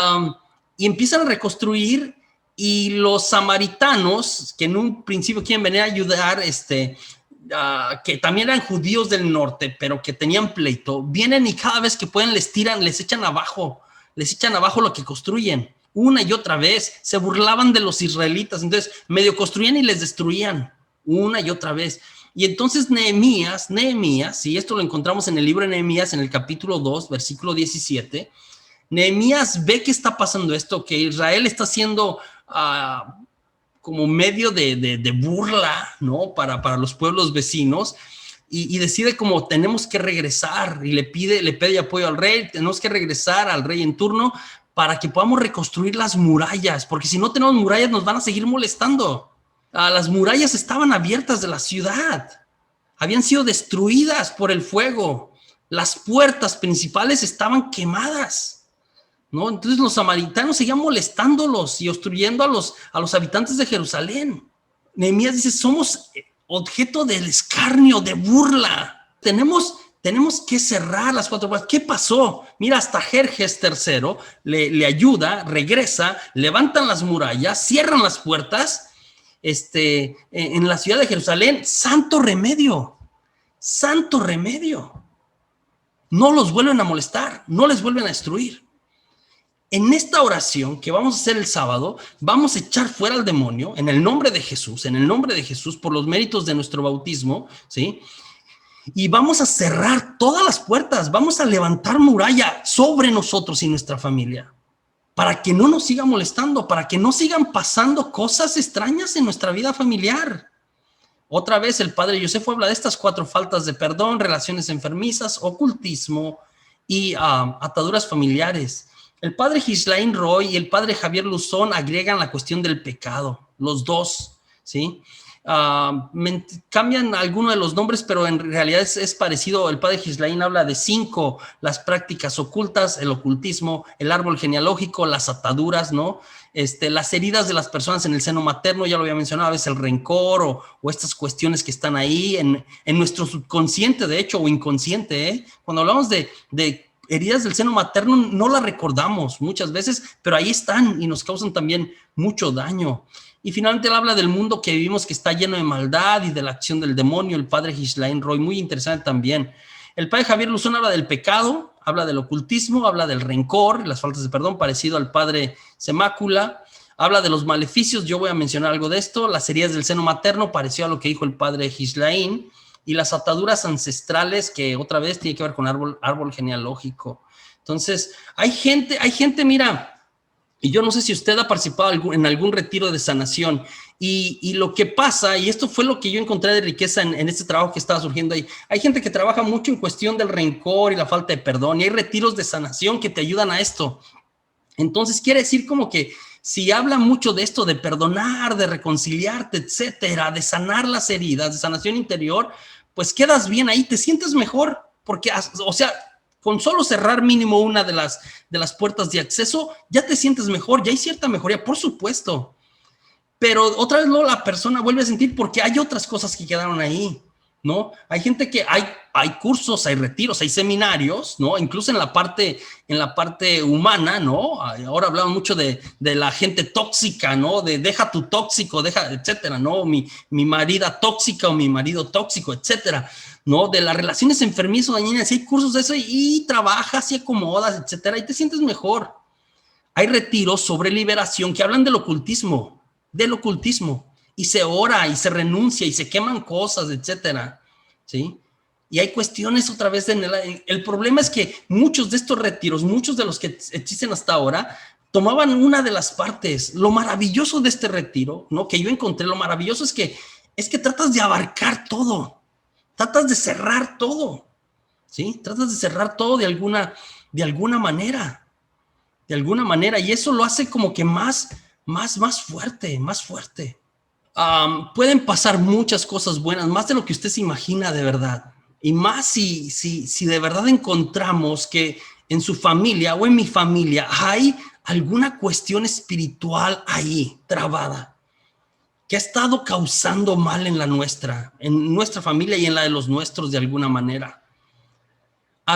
empiezan a reconstruir. Y los samaritanos, que en un principio quieren venir a ayudar, que también eran judíos del norte, pero que tenían pleito, vienen y cada vez que pueden les echan abajo lo que construyen, una y otra vez. Se burlaban de los israelitas, entonces medio construían y les destruían una y otra vez. Y entonces Nehemías, y esto lo encontramos en el libro de Nehemías, en el capítulo 2, versículo 17, Nehemías ve que está pasando esto, que Israel está siendo como medio de burla, ¿no? Para los pueblos vecinos, y decide como tenemos que regresar, y le pide apoyo al rey, tenemos que regresar al rey en turno para que podamos reconstruir las murallas, porque si no tenemos murallas nos van a seguir molestando. Las murallas estaban abiertas de la ciudad, habían sido destruidas por el fuego, las puertas principales estaban quemadas, ¿no? Entonces los samaritanos seguían molestándolos y obstruyendo a los habitantes de Jerusalén. Nehemías dice, somos objeto del escarnio, de burla. Tenemos que cerrar las cuatro puertas. ¿Qué pasó? Mira, hasta Jerjes III le ayuda, regresa, levantan las murallas, cierran las puertas en la ciudad de Jerusalén. Santo remedio. No los vuelven a molestar, no les vuelven a destruir. En esta oración que vamos a hacer el sábado, vamos a echar fuera al demonio en el nombre de Jesús, por los méritos de nuestro bautismo, ¿sí? Y vamos a cerrar todas las puertas, vamos a levantar muralla sobre nosotros y nuestra familia, para que no nos siga molestando, para que no sigan pasando cosas extrañas en nuestra vida familiar. Otra vez el padre Josefo habla de estas 4 faltas de perdón: relaciones enfermizas, ocultismo y ataduras familiares. El padre Ghislain Roy y el padre Javier Luzón agregan la cuestión del pecado, los dos, ¿sí? Cambian algunos de los nombres, pero en realidad es parecido. El padre Ghislain habla de 5, las prácticas ocultas, el ocultismo, el árbol genealógico, las ataduras, ¿no? Las heridas de las personas en el seno materno, ya lo había mencionado, a veces el rencor o estas cuestiones que están ahí en nuestro subconsciente, de hecho, o inconsciente, ¿eh? Cuando hablamos de heridas del seno materno, no las recordamos muchas veces, pero ahí están y nos causan también mucho daño. Y finalmente él habla del mundo que vivimos, que está lleno de maldad y de la acción del demonio, el padre Ghislain Roy, muy interesante también. El padre Javier Luzón habla del pecado, habla del ocultismo, habla del rencor, las faltas de perdón, parecido al padre Semácula, habla de los maleficios, yo voy a mencionar algo de esto, las heridas del seno materno, parecido a lo que dijo el padre Ghislain, y las ataduras ancestrales, que otra vez tiene que ver con árbol genealógico. Entonces, hay gente, mira, y yo no sé si usted ha participado en algún retiro de sanación, y lo que pasa, y esto fue lo que yo encontré de riqueza en este trabajo que estaba surgiendo ahí, hay gente que trabaja mucho en cuestión del rencor y la falta de perdón, y hay retiros de sanación que te ayudan a esto. Entonces, quiere decir como que si habla mucho de esto, de perdonar, de reconciliarte, etcétera, de sanar las heridas, de sanación interior, pues quedas bien ahí, te sientes mejor, porque, o sea, con solo cerrar mínimo una de las puertas de acceso, ya te sientes mejor, ya hay cierta mejoría, por supuesto. Pero otra vez luego la persona vuelve a sentir, porque hay otras cosas que quedaron ahí, ¿no? Hay gente que hay cursos, hay retiros, hay seminarios, ¿no? Incluso en la parte humana, ¿no? Ahora hablamos mucho de la gente tóxica, ¿no? De deja tu tóxico, etcétera, ¿no? Mi marida tóxica o mi marido tóxico, etcétera, ¿no? De las relaciones enfermizas, dañinas, hay cursos de eso y trabajas y acomodas, etcétera, y te sientes mejor. Hay retiros sobre liberación que hablan del ocultismo, y se ora y se renuncia y se queman cosas, etcétera, ¿sí? Y hay cuestiones otra vez el problema es que muchos de estos retiros, muchos de los que existen hasta ahora, tomaban una de las partes. Lo maravilloso de este retiro, ¿no? Que yo encontré, lo maravilloso es que tratas de abarcar todo, tratas de cerrar todo, ¿sí? Tratas de cerrar todo de alguna manera, y eso lo hace como que más fuerte. Pueden pasar muchas cosas buenas, más de lo que usted se imagina de verdad, y más si de verdad encontramos que en su familia o en mi familia hay alguna cuestión espiritual ahí trabada, que ha estado causando mal en en nuestra familia y en la de los nuestros de alguna manera.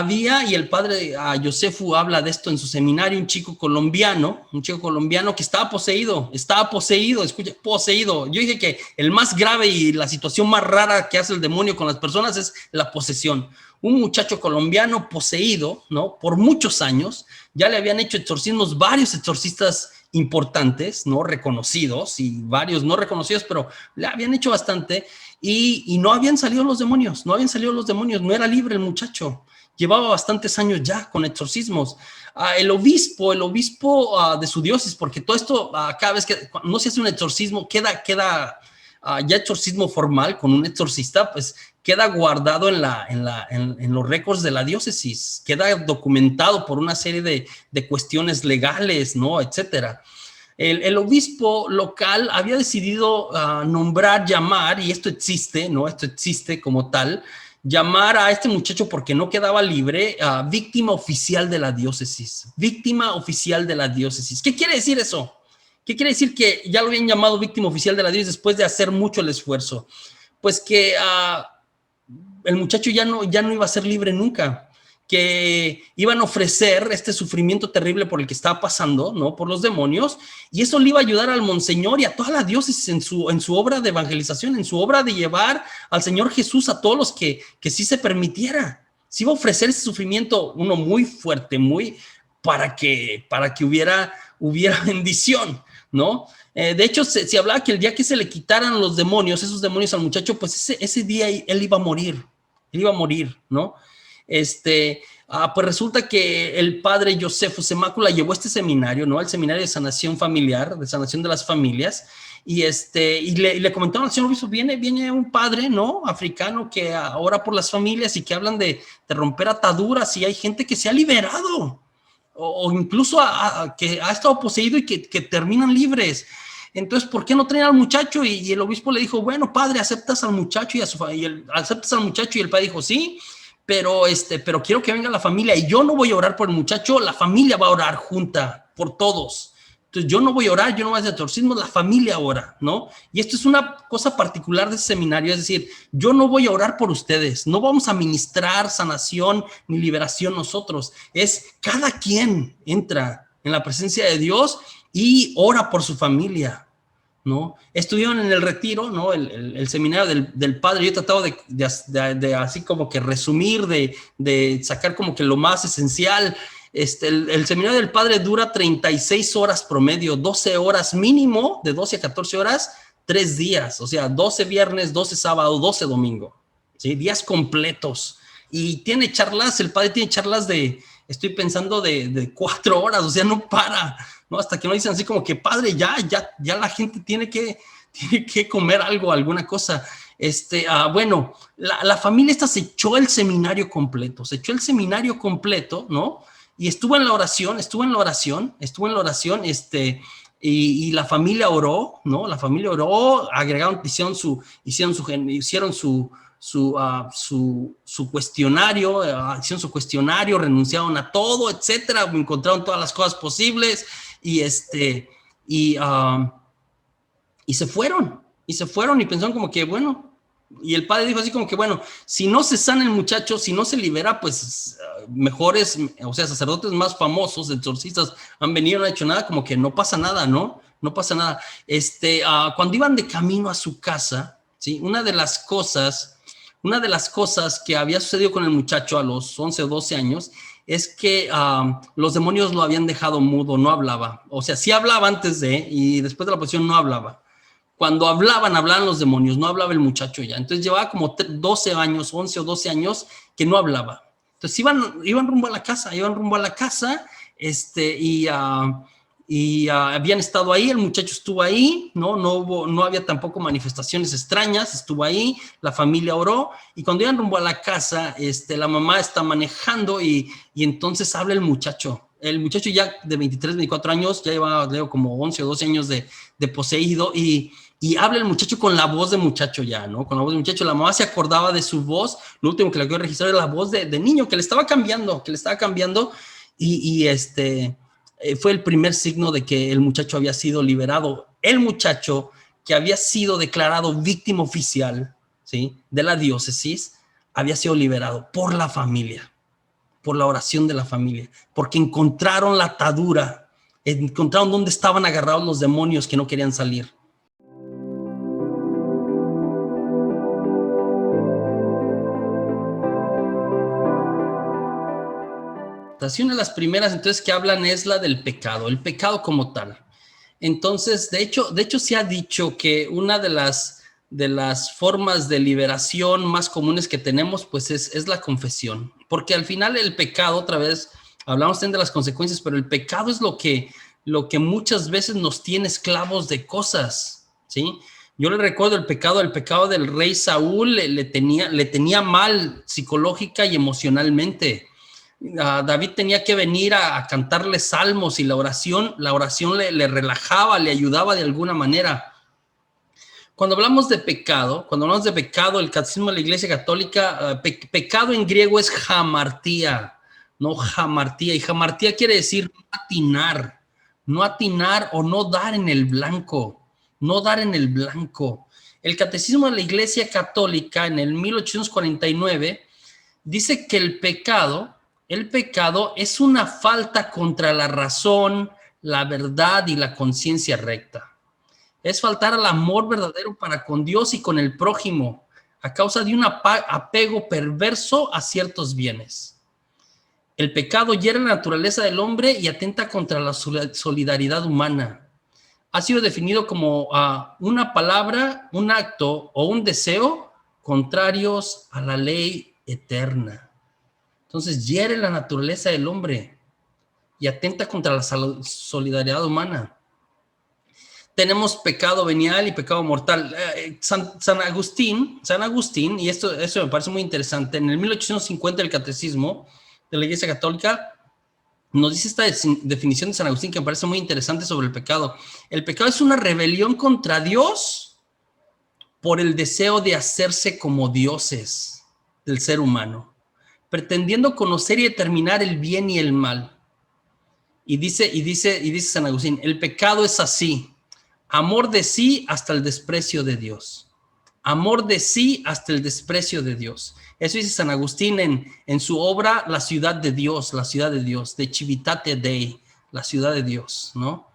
Y el padre Yosefu habla de esto en su seminario, un chico colombiano que estaba poseído, escucha, poseído. Yo dije que el más grave y la situación más rara que hace el demonio con las personas es la posesión. Un muchacho colombiano poseído, ¿no? Por muchos años, ya le habían hecho exorcismos varios exorcistas importantes, no reconocidos, y varios no reconocidos, pero le habían hecho bastante, y no habían salido los demonios, no era libre el muchacho. Llevaba bastantes años ya con exorcismos. El obispo de su diócesis, porque todo esto, cada vez que no se hace un exorcismo, queda ya exorcismo formal con un exorcista, pues queda guardado en los récords de la diócesis, queda documentado por una serie de cuestiones legales, ¿no? Etcétera. El obispo local había decidido llamar, y esto existe, ¿no? Esto existe como tal, llamar a este muchacho porque no quedaba libre, víctima oficial de la diócesis. Víctima oficial de la diócesis. ¿Qué quiere decir eso? ¿Qué quiere decir que ya lo habían llamado víctima oficial de la diócesis después de hacer mucho el esfuerzo? Pues que el muchacho ya no iba a ser libre nunca, que iban a ofrecer este sufrimiento terrible por el que estaba pasando, ¿no? Por los demonios, y eso le iba a ayudar al monseñor y a toda la diócesis en su obra de evangelización, en su obra de llevar al Señor Jesús a todos los que sí se permitiera. Se iba a ofrecer ese sufrimiento, uno muy fuerte, para que hubiera bendición, ¿no? De hecho, se hablaba que el día que se le quitaran esos demonios al muchacho, pues ese día él iba a morir, ¿no? Pues resulta que el padre Yosefu Semácula llevó este seminario, ¿no? El seminario de sanación familiar, de sanación de las familias, y le comentaron al señor obispo, viene un padre, ¿no? Africano que ora por las familias y que hablan de romper ataduras, y hay gente que se ha liberado, o incluso que ha estado poseído y que terminan libres. Entonces, ¿por qué no traen al muchacho? Y el obispo le dijo, bueno, padre, ¿aceptas al muchacho? ¿Aceptas al muchacho? Y el padre dijo, sí, pero quiero que venga la familia, y yo no voy a orar por el muchacho, la familia va a orar junta por todos. Entonces yo no voy a orar, yo no voy a hacer exorcismo, la familia ora, ¿no? Y esto es una cosa particular de ese seminario, es decir, yo no voy a orar por ustedes, no vamos a ministrar sanación ni liberación nosotros, es cada quien entra en la presencia de Dios y ora por su familia, ¿no? Estuvieron en el retiro, ¿no? El seminario del padre. Yo he tratado de así como que resumir, de sacar como que lo más esencial. El seminario del padre dura 36 horas promedio, 12 horas mínimo, de 12 a 14 horas, 3 días, o sea, 12 viernes, 12 sábado, 12 domingo, ¿sí? Días completos. Y tiene charlas, el padre tiene charlas estoy pensando de 4 horas, o sea, no para, ¿no? Hasta que no dicen así como que, padre, ya la gente tiene que comer algo, alguna cosa. Bueno, la familia esta se echó el seminario completo, ¿no? Y estuvo en la oración, y la familia oró, ¿no? La familia oró, agregaron, hicieron su cuestionario, hicieron su cuestionario, renunciaron a todo, etcétera, encontraron todas las cosas posibles, y se fueron, y pensaron como que, bueno, y el padre dijo así como que, bueno, si no se sana el muchacho, si no se libera, pues mejores, o sea, sacerdotes más famosos, exorcistas, han venido, no han hecho nada, como que no pasa nada, ¿no? No pasa nada. Cuando iban de camino a su casa, ¿sí? Una de las cosas que había sucedido con el muchacho a los 11 o 12 años es que los demonios lo habían dejado mudo, no hablaba. O sea, sí hablaba antes y después de la posesión no hablaba. Cuando hablaban los demonios, no hablaba el muchacho ya. Entonces llevaba como 12 años, 11 o 12 años que no hablaba. Entonces iban rumbo a la casa, habían estado ahí, el muchacho estuvo ahí, no había tampoco manifestaciones extrañas, estuvo ahí, la familia oró, y cuando iban rumbo a la casa, la mamá está manejando y entonces habla el muchacho ya de 23, 24 años, ya lleva como 11 o 12 años de poseído, y habla el muchacho con la voz de muchacho ya, ¿no? Con la voz de muchacho, la mamá se acordaba de su voz, lo último que le quedó registrado era la voz de niño, que le estaba cambiando, fue el primer signo de que el muchacho había sido liberado. El muchacho que había sido declarado víctima oficial, ¿sí?, de la diócesis, había sido liberado por la familia, por la oración de la familia, porque encontraron la atadura, encontraron dónde estaban agarrados los demonios que no querían salir. Una de las primeras entonces que hablan es la del pecado, el pecado como tal. Entonces, de hecho se ha dicho que una de las formas de liberación más comunes que tenemos, pues es la confesión, porque al final el pecado, otra vez, hablamos también de las consecuencias, pero el pecado es lo que muchas veces nos tiene esclavos de cosas, ¿sí? Yo le recuerdo el pecado del rey Saúl, le tenía mal psicológica y emocionalmente. David tenía que venir a cantarle salmos, y la oración le relajaba, le ayudaba de alguna manera. Cuando hablamos de pecado, el catecismo de la Iglesia Católica, pecado en griego es hamartía, no hamartía, y hamartía quiere decir no atinar o no dar en el blanco, El catecismo de la Iglesia Católica en el 1849 dice que el pecado es una falta contra la razón, la verdad y la conciencia recta. Es faltar al amor verdadero para con Dios y con el prójimo a causa de un apego perverso a ciertos bienes. El pecado hiere la naturaleza del hombre y atenta contra la solidaridad humana. Ha sido definido como una palabra, un acto o un deseo contrarios a la ley eterna. Entonces hiere la naturaleza del hombre y atenta contra la solidaridad humana. Tenemos pecado venial y pecado mortal. San Agustín, y eso me parece muy interesante, en el 1850 el Catecismo de la Iglesia Católica nos dice esta definición de San Agustín que me parece muy interesante sobre el pecado. El pecado es una rebelión contra Dios por el deseo de hacerse como dioses del ser humano, pretendiendo conocer y determinar el bien y el mal. Y dice San Agustín, el pecado es así: amor de sí hasta el desprecio de Dios. Amor de sí hasta el desprecio de Dios. Eso dice San Agustín en su obra La ciudad de Dios, de Civitate Dei, la ciudad de Dios, ¿no?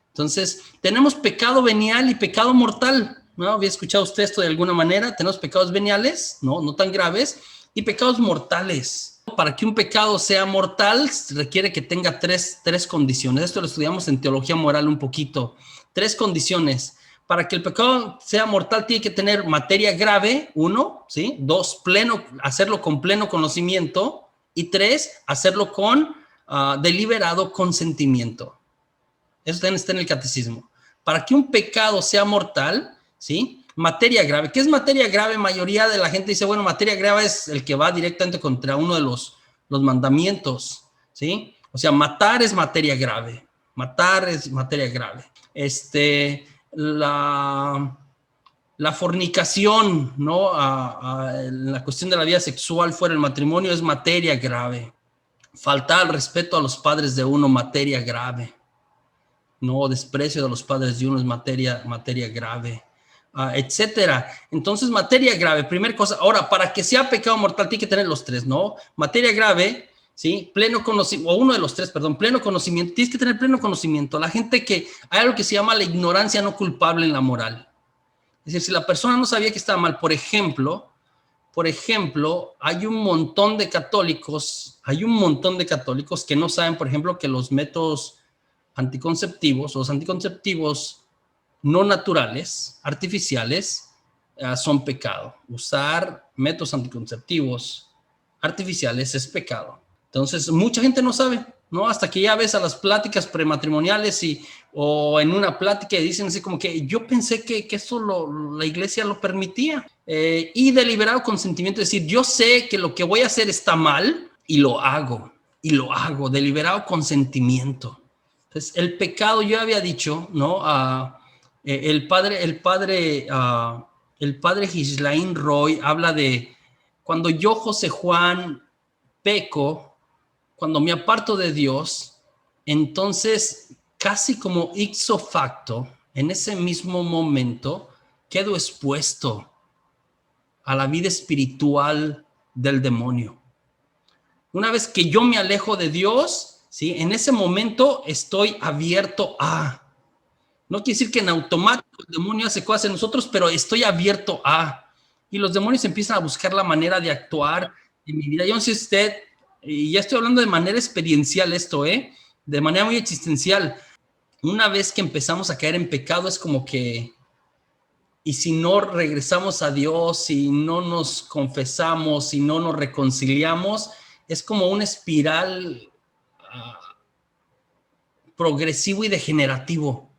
Entonces, tenemos pecado venial y pecado mortal, ¿no? ¿Había escuchado usted esto de alguna manera? Tenemos pecados veniales, no tan graves, y pecados mortales. Para que un pecado sea mortal, requiere que tenga tres condiciones. Esto lo estudiamos en teología moral un poquito. 3 condiciones. Para que el pecado sea mortal, tiene que tener materia grave, 1, ¿sí? 2, hacerlo con pleno conocimiento, y 3, hacerlo con deliberado consentimiento. Eso también está en el catecismo. Para que un pecado sea mortal, ¿sí? Materia grave. ¿Qué es materia grave? Mayoría de la gente dice, bueno, materia grave es el que va directamente contra uno de los mandamientos, ¿sí? O sea, matar es materia grave. La fornicación, ¿no? La cuestión de la vida sexual fuera del matrimonio es materia grave. Faltar al respeto a los padres de uno, materia grave. No, desprecio de los padres de uno es materia grave, etcétera. Entonces, materia grave, primera cosa. Ahora, para que sea pecado mortal, tiene que tener los 3, ¿no? Materia grave, ¿sí? Pleno conocimiento, o uno de los 3, perdón, pleno conocimiento. Tienes que tener pleno conocimiento. La gente hay algo que se llama la ignorancia no culpable en la moral. Es decir, si la persona no sabía que estaba mal, por ejemplo, hay un montón de católicos que no saben, por ejemplo, que los métodos anticonceptivos no naturales, artificiales, son pecado. Usar métodos anticonceptivos artificiales es pecado. Entonces, mucha gente no sabe, ¿no? Hasta que ya ves a las pláticas prematrimoniales o en una plática y dicen así como que yo pensé que eso la iglesia lo permitía. Y deliberado consentimiento, es decir, yo sé que lo que voy a hacer está mal y lo hago, deliberado consentimiento. Entonces, el pecado, yo había dicho, ¿no? El padre Ghislain Roy habla de cuando yo, José Juan, peco, cuando me aparto de Dios, entonces casi como ipso facto, en ese mismo momento, quedo expuesto a la vida espiritual del demonio. Una vez que yo me alejo de Dios, ¿sí? En ese momento estoy abierto a. No quiere decir que en automático el demonio hace cosas en nosotros, pero estoy abierto a. Y los demonios empiezan a buscar la manera de actuar en mi vida. Yo no sé si usted, y ya estoy hablando de manera experiencial esto, de manera muy existencial. Una vez que empezamos a caer en pecado es como que, y si no regresamos a Dios, si no nos confesamos, si no nos reconciliamos, es como una espiral progresivo y degenerativo.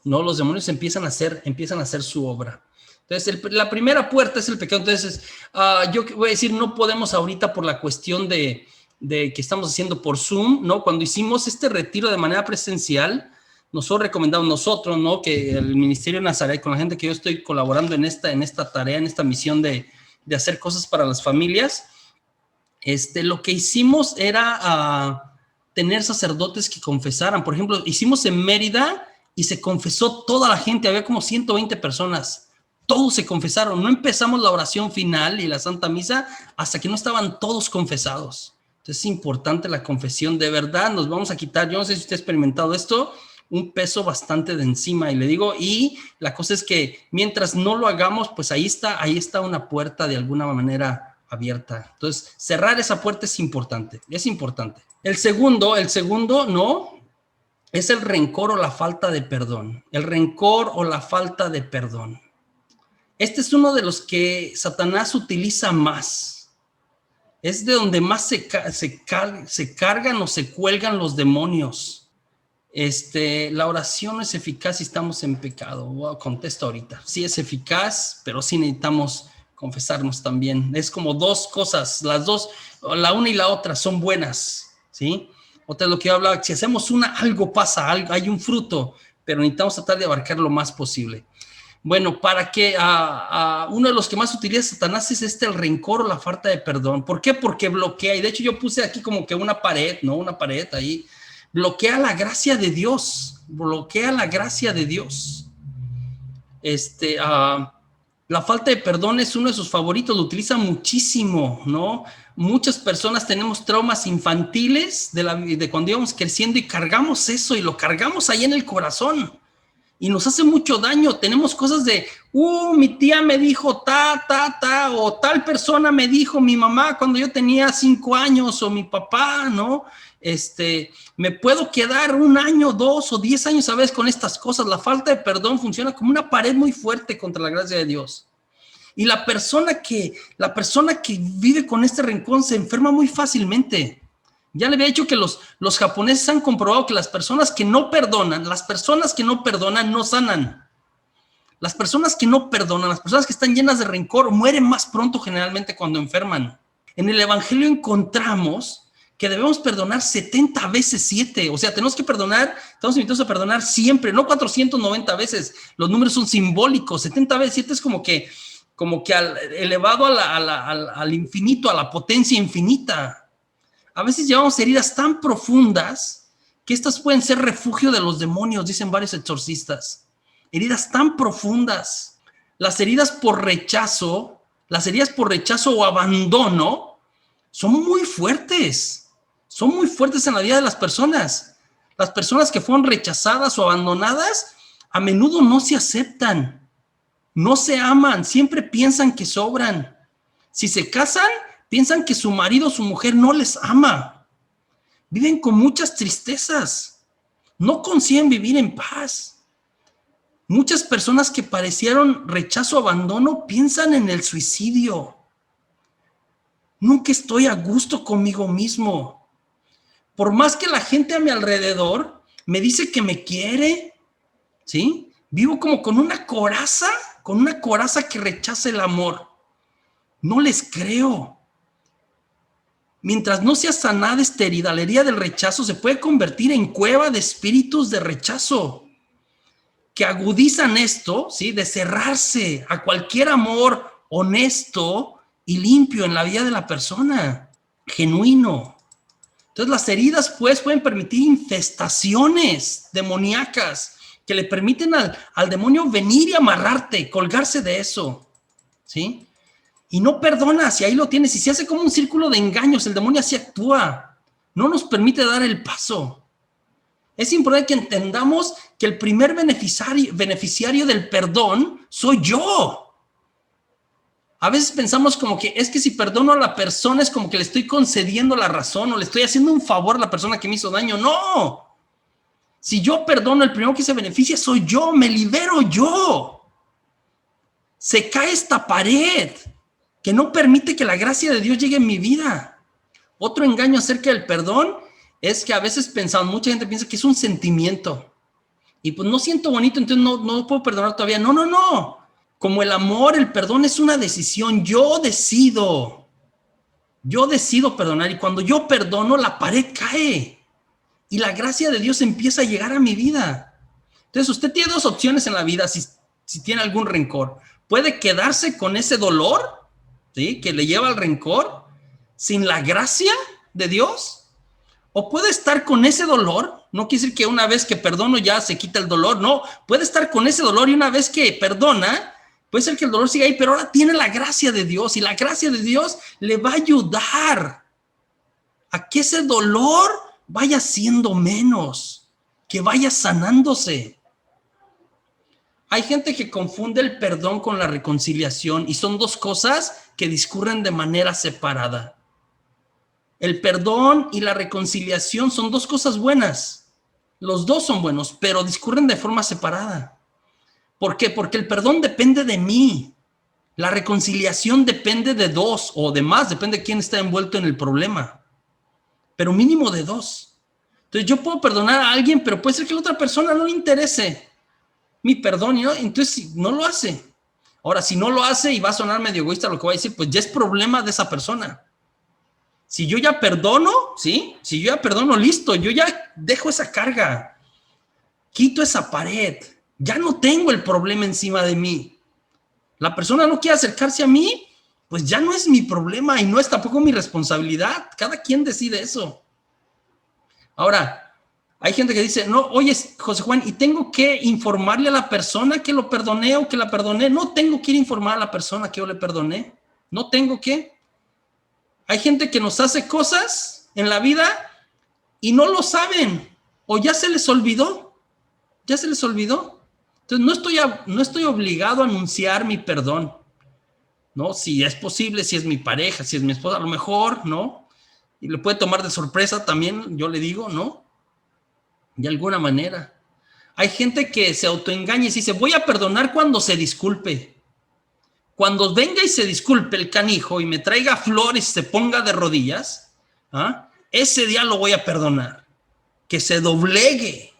¿No? Los demonios empiezan a hacer su obra. Entonces, la primera puerta es el pecado. Entonces, yo voy a decir, no podemos ahorita por la cuestión de que estamos haciendo por Zoom, ¿no? Cuando hicimos este retiro de manera presencial, nosotros recomendamos, ¿no? Que el Ministerio de Nazaret, con la gente que yo estoy colaborando en esta tarea, en esta misión de hacer cosas para las familias, lo que hicimos era tener sacerdotes que confesaran. Por ejemplo, hicimos en Mérida y se confesó toda la gente, había como 120 personas, todos se confesaron. No empezamos la oración final y la Santa Misa hasta que no estaban todos confesados. Entonces es importante la confesión, de verdad, nos vamos a quitar, yo no sé si usted ha experimentado esto, un peso bastante de encima, y le digo, y la cosa es que mientras no lo hagamos, pues ahí está una puerta de alguna manera abierta. Entonces, cerrar esa puerta es importante, El segundo, ¿no? Es el rencor o la falta de perdón. El rencor o la falta de perdón. Este es uno de los que Satanás utiliza más. Es de donde más se cargan o se cuelgan los demonios. La oración no es eficaz si estamos en pecado. Contesto ahorita. Sí es eficaz, pero sí necesitamos confesarnos también. Es como dos cosas, las dos, la una y la otra son buenas, ¿sí? Otra es lo que yo hablaba, si hacemos una, algo pasa, hay un fruto, pero necesitamos tratar de abarcar lo más posible. Bueno, para que uno de los que más utiliza Satanás es el rencor o la falta de perdón. ¿Por qué? Porque bloquea, y de hecho yo puse aquí como que una pared, ¿no? Una pared ahí. Bloquea la gracia de Dios. La falta de perdón es uno de sus favoritos, lo utiliza muchísimo, ¿no? Muchas personas tenemos traumas infantiles de cuando íbamos creciendo y cargamos eso y lo cargamos ahí en el corazón. Y nos hace mucho daño. Tenemos cosas de, mi tía me dijo o tal persona me dijo, mi mamá cuando yo tenía 5 años, o mi papá, ¿no? Me puedo quedar 1 año, 2 o 10 años a veces con estas cosas. La falta de perdón funciona como una pared muy fuerte contra la gracia de Dios. Y la persona que vive con este rencor se enferma muy fácilmente. Ya le había dicho que los japoneses han comprobado que las personas que no perdonan no sanan. Las personas que no perdonan, las personas que están llenas de rencor, mueren más pronto generalmente cuando enferman. En el Evangelio encontramos que debemos perdonar 70 veces 7. O sea, tenemos que perdonar, estamos invitados a perdonar siempre, no 490 veces. Los números son simbólicos. 70 veces 7 es como que elevado al infinito, a la potencia infinita. A veces llevamos heridas tan profundas que estas pueden ser refugio de los demonios, dicen varios exorcistas. Heridas tan profundas. Las heridas por rechazo o abandono son muy fuertes. Son muy fuertes en la vida de las personas. Las personas que fueron rechazadas o abandonadas a menudo no se aceptan, no se aman, siempre piensan que sobran. Si se casan, piensan que su marido o su mujer no les ama. Viven con muchas tristezas. no consiguen vivir en paz. Muchas personas que parecieron rechazo, abandono, piensan en el suicidio. Nunca estoy a gusto conmigo mismo. Por más que la gente a mi alrededor me dice que me quiere, ¿sí? Vivo como con una coraza que rechaza el amor. No les creo. Mientras no sea sanada esta herida, la herida del rechazo se puede convertir en cueva de espíritus de rechazo que agudizan esto, ¿sí? De cerrarse a cualquier amor honesto y limpio en la vida de la persona, genuino. Entonces las heridas pues pueden permitir infestaciones demoníacas que le permiten al demonio venir y amarrarte, colgarse de eso, ¿sí? Y no perdonas, y ahí lo tienes, y se hace como un círculo de engaños, el demonio así actúa, no nos permite dar el paso. Es importante que entendamos que el primer beneficiario del perdón soy yo. A veces pensamos como que es que si perdono a la persona es como que le estoy concediendo la razón o le estoy haciendo un favor a la persona que me hizo daño. ¡No! Si yo perdono, el primero que se beneficia soy yo, me libero yo. Se cae esta pared que no permite que la gracia de Dios llegue en mi vida. Otro engaño acerca del perdón es que a veces pensamos, mucha gente piensa que es un sentimiento. Y pues no siento bonito, entonces no puedo perdonar todavía. No. Como el amor, el perdón es una decisión. Yo decido perdonar. Y cuando yo perdono, la pared cae. Y la gracia de Dios empieza a llegar a mi vida. Entonces usted tiene dos opciones en la vida si tiene algún rencor. Puede quedarse con ese dolor, ¿sí? Que le lleva al rencor, sin la gracia de Dios. O puede estar con ese dolor, no quiere decir que una vez que perdono ya se quita el dolor, no, puede estar con ese dolor y una vez que perdona, puede ser que el dolor siga ahí, pero ahora tiene la gracia de Dios y la gracia de Dios le va a ayudar a que ese dolor vaya siendo menos, que vaya sanándose. Hay gente que confunde el perdón con la reconciliación y son dos cosas que discurren de manera separada. El perdón y la reconciliación son dos cosas buenas. Los dos son buenos, pero discurren de forma separada. ¿Por qué? Porque el perdón depende de mí. La reconciliación depende de dos o de más, depende de quién está envuelto en el problema. Pero mínimo de dos. Entonces yo puedo perdonar a alguien, pero puede ser que a la otra persona no le interese mi perdón, ¿no? Entonces no lo hace. Ahora, si no lo hace y va a sonar medio egoísta lo que voy a decir, pues ya es problema de esa persona. Si yo ya perdono, ¿sí? Si yo ya perdono, listo, yo ya dejo esa carga, quito esa pared, ya no tengo el problema encima de mí. La persona no quiere acercarse a mí, pues ya no es mi problema y no es tampoco mi responsabilidad. Cada quien decide eso. Ahora, hay gente que dice, no, oye, José Juan, ¿y tengo que informarle a la persona que lo perdoné o que la perdoné? No tengo que ir a informar a la persona que yo le perdoné. No tengo que. Hay gente que nos hace cosas en la vida y no lo saben o ya se les olvidó. Ya se les olvidó. Entonces no estoy obligado a anunciar mi perdón, ¿no? Si es posible, si es mi pareja, si es mi esposa, a lo mejor, ¿no? Y le puede tomar de sorpresa también, yo le digo, ¿no? De alguna manera. Hay gente que se autoengaña y dice, voy a perdonar cuando se disculpe. Cuando venga y se disculpe el canijo y me traiga flores y se ponga de rodillas, ese día lo voy a perdonar. Que se doblegue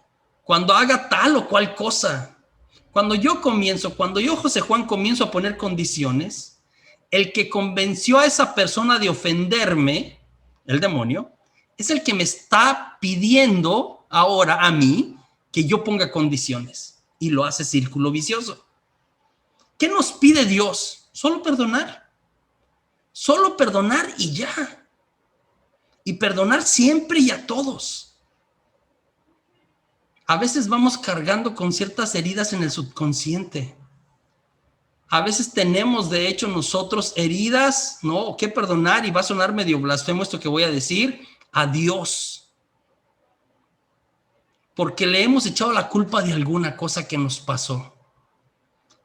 cuando haga tal o cual cosa. Cuando yo, José Juan, comienzo a poner condiciones, el que convenció a esa persona de ofenderme, el demonio, es el que me está pidiendo ahora a mí que yo ponga condiciones y lo hace círculo vicioso. ¿Qué nos pide Dios? Solo perdonar. Solo perdonar y ya. Y perdonar siempre y a todos. A veces vamos cargando con ciertas heridas en el subconsciente. A veces tenemos, de hecho, nosotros heridas, ¿no? Que perdonar, y va a sonar medio blasfemo esto que voy a decir, a Dios. Porque le hemos echado la culpa de alguna cosa que nos pasó.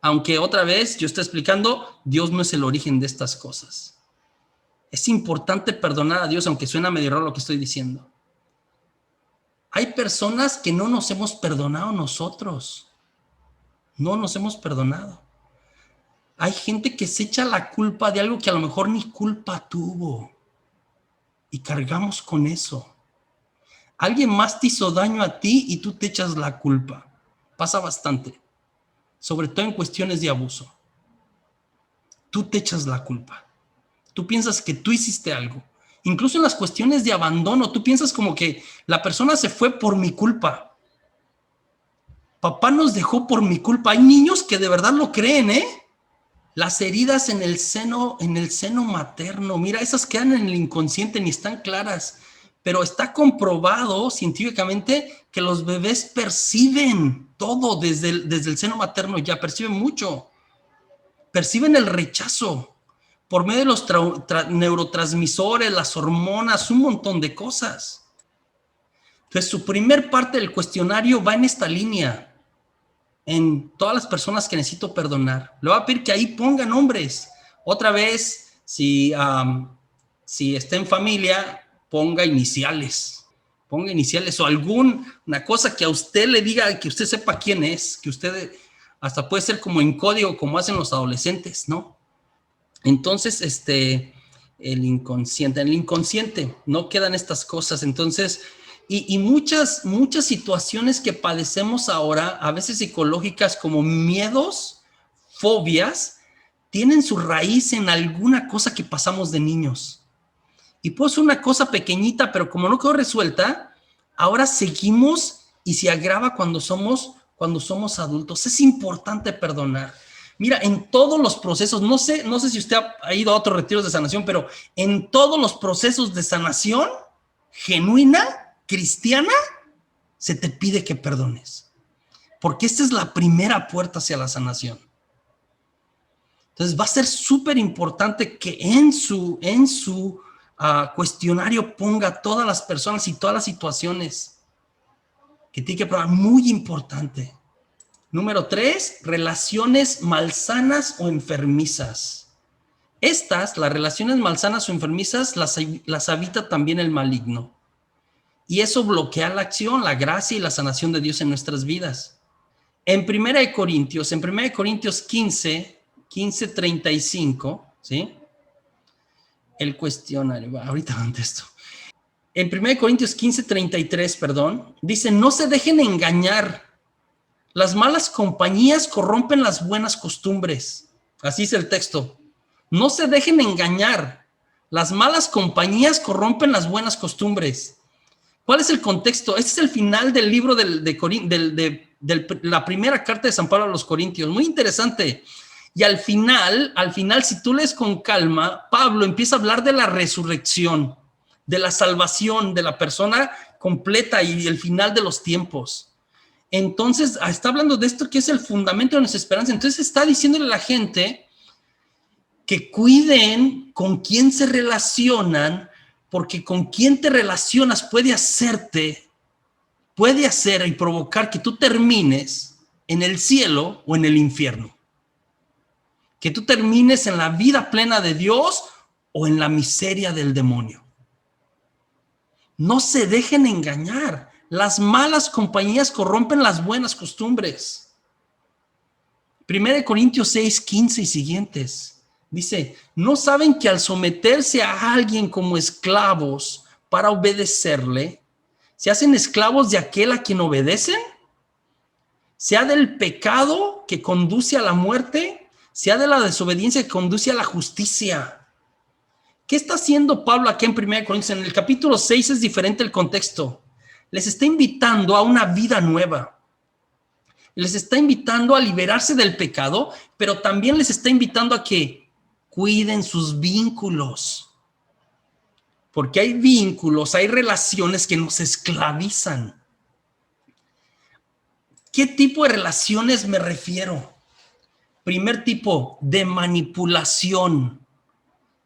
Aunque otra vez yo estoy explicando, Dios no es el origen de estas cosas. Es importante perdonar a Dios, aunque suena medio raro lo que estoy diciendo. Hay personas que no nos hemos perdonado nosotros. No nos hemos perdonado. Hay gente que se echa la culpa de algo que a lo mejor ni culpa tuvo. Y cargamos con eso. Alguien más te hizo daño a ti y tú te echas la culpa. Pasa bastante. Sobre todo en cuestiones de abuso. Tú te echas la culpa. Tú piensas que tú hiciste algo. Incluso en las cuestiones de abandono, tú piensas como que la persona se fue por mi culpa. Papá nos dejó por mi culpa. Hay niños que de verdad lo creen, ¿eh? Las heridas en el seno materno, mira, esas quedan en el inconsciente, ni están claras. Pero está comprobado científicamente que los bebés perciben todo desde el seno materno, ya perciben mucho. Perciben el rechazo por medio de los neurotransmisores, las hormonas, un montón de cosas. Entonces, su primer parte del cuestionario va en esta línea. En todas las personas que necesito perdonar. Le voy a pedir que ahí ponga nombres. Otra vez, si está en familia, ponga iniciales. Ponga iniciales o alguna cosa que a usted le diga, que usted sepa quién es, que usted hasta puede ser como en código, como hacen los adolescentes, ¿no? Entonces, el inconsciente. En el inconsciente no quedan estas cosas. Entonces, y muchas situaciones que padecemos ahora, a veces psicológicas como miedos, fobias, tienen su raíz en alguna cosa que pasamos de niños. Y pues una cosa pequeñita, pero como no quedó resuelta, ahora seguimos y se agrava cuando somos adultos. Es importante perdonar. Mira, en todos los procesos, no sé si usted ha ido a otros retiros de sanación, pero en todos los procesos de sanación genuina, cristiana, se te pide que perdones. Porque esta es la primera puerta hacia la sanación. Entonces va a ser súper importante que en su cuestionario ponga todas las personas y todas las situaciones que tiene que probar. Muy importante. Número 3, relaciones malsanas o enfermizas. Las relaciones malsanas o enfermizas, las habita también el maligno. Y eso bloquea la acción, la gracia y la sanación de Dios en nuestras vidas. En 1 Corintios 15:35, ¿sí? El cuestionario, ahorita contesto. En 1 Corintios 15:33, dice, no se dejen engañar. Las malas compañías corrompen las buenas costumbres. Así es el texto. No se dejen engañar. Las malas compañías corrompen las buenas costumbres. ¿Cuál es el contexto? Este es el final del libro de la primera carta de San Pablo a los Corintios. Muy interesante. Y al final, si tú lees con calma, Pablo empieza a hablar de la resurrección, de la salvación de la persona completa y el final de los tiempos. Entonces, está hablando de esto que es el fundamento de nuestra esperanza. Entonces, está diciéndole a la gente que cuiden con quién se relacionan, porque con quién te relacionas puede hacer y provocar que tú termines en el cielo o en el infierno. Que tú termines en la vida plena de Dios o en la miseria del demonio. No se dejen engañar. Las malas compañías corrompen las buenas costumbres. 1 Corintios 6:15 y siguientes. Dice, ¿no saben que al someterse a alguien como esclavos para obedecerle, se hacen esclavos de aquel a quien obedecen? Sea del pecado que conduce a la muerte, sea de la desobediencia que conduce a la justicia. ¿Qué está haciendo Pablo aquí en 1 Corintios? En el capítulo 6 es diferente el contexto. Les está invitando a una vida nueva. Les está invitando a liberarse del pecado, pero también les está invitando a que cuiden sus vínculos. Porque hay vínculos, hay relaciones que nos esclavizan. ¿Qué tipo de relaciones me refiero? Primer tipo, de manipulación,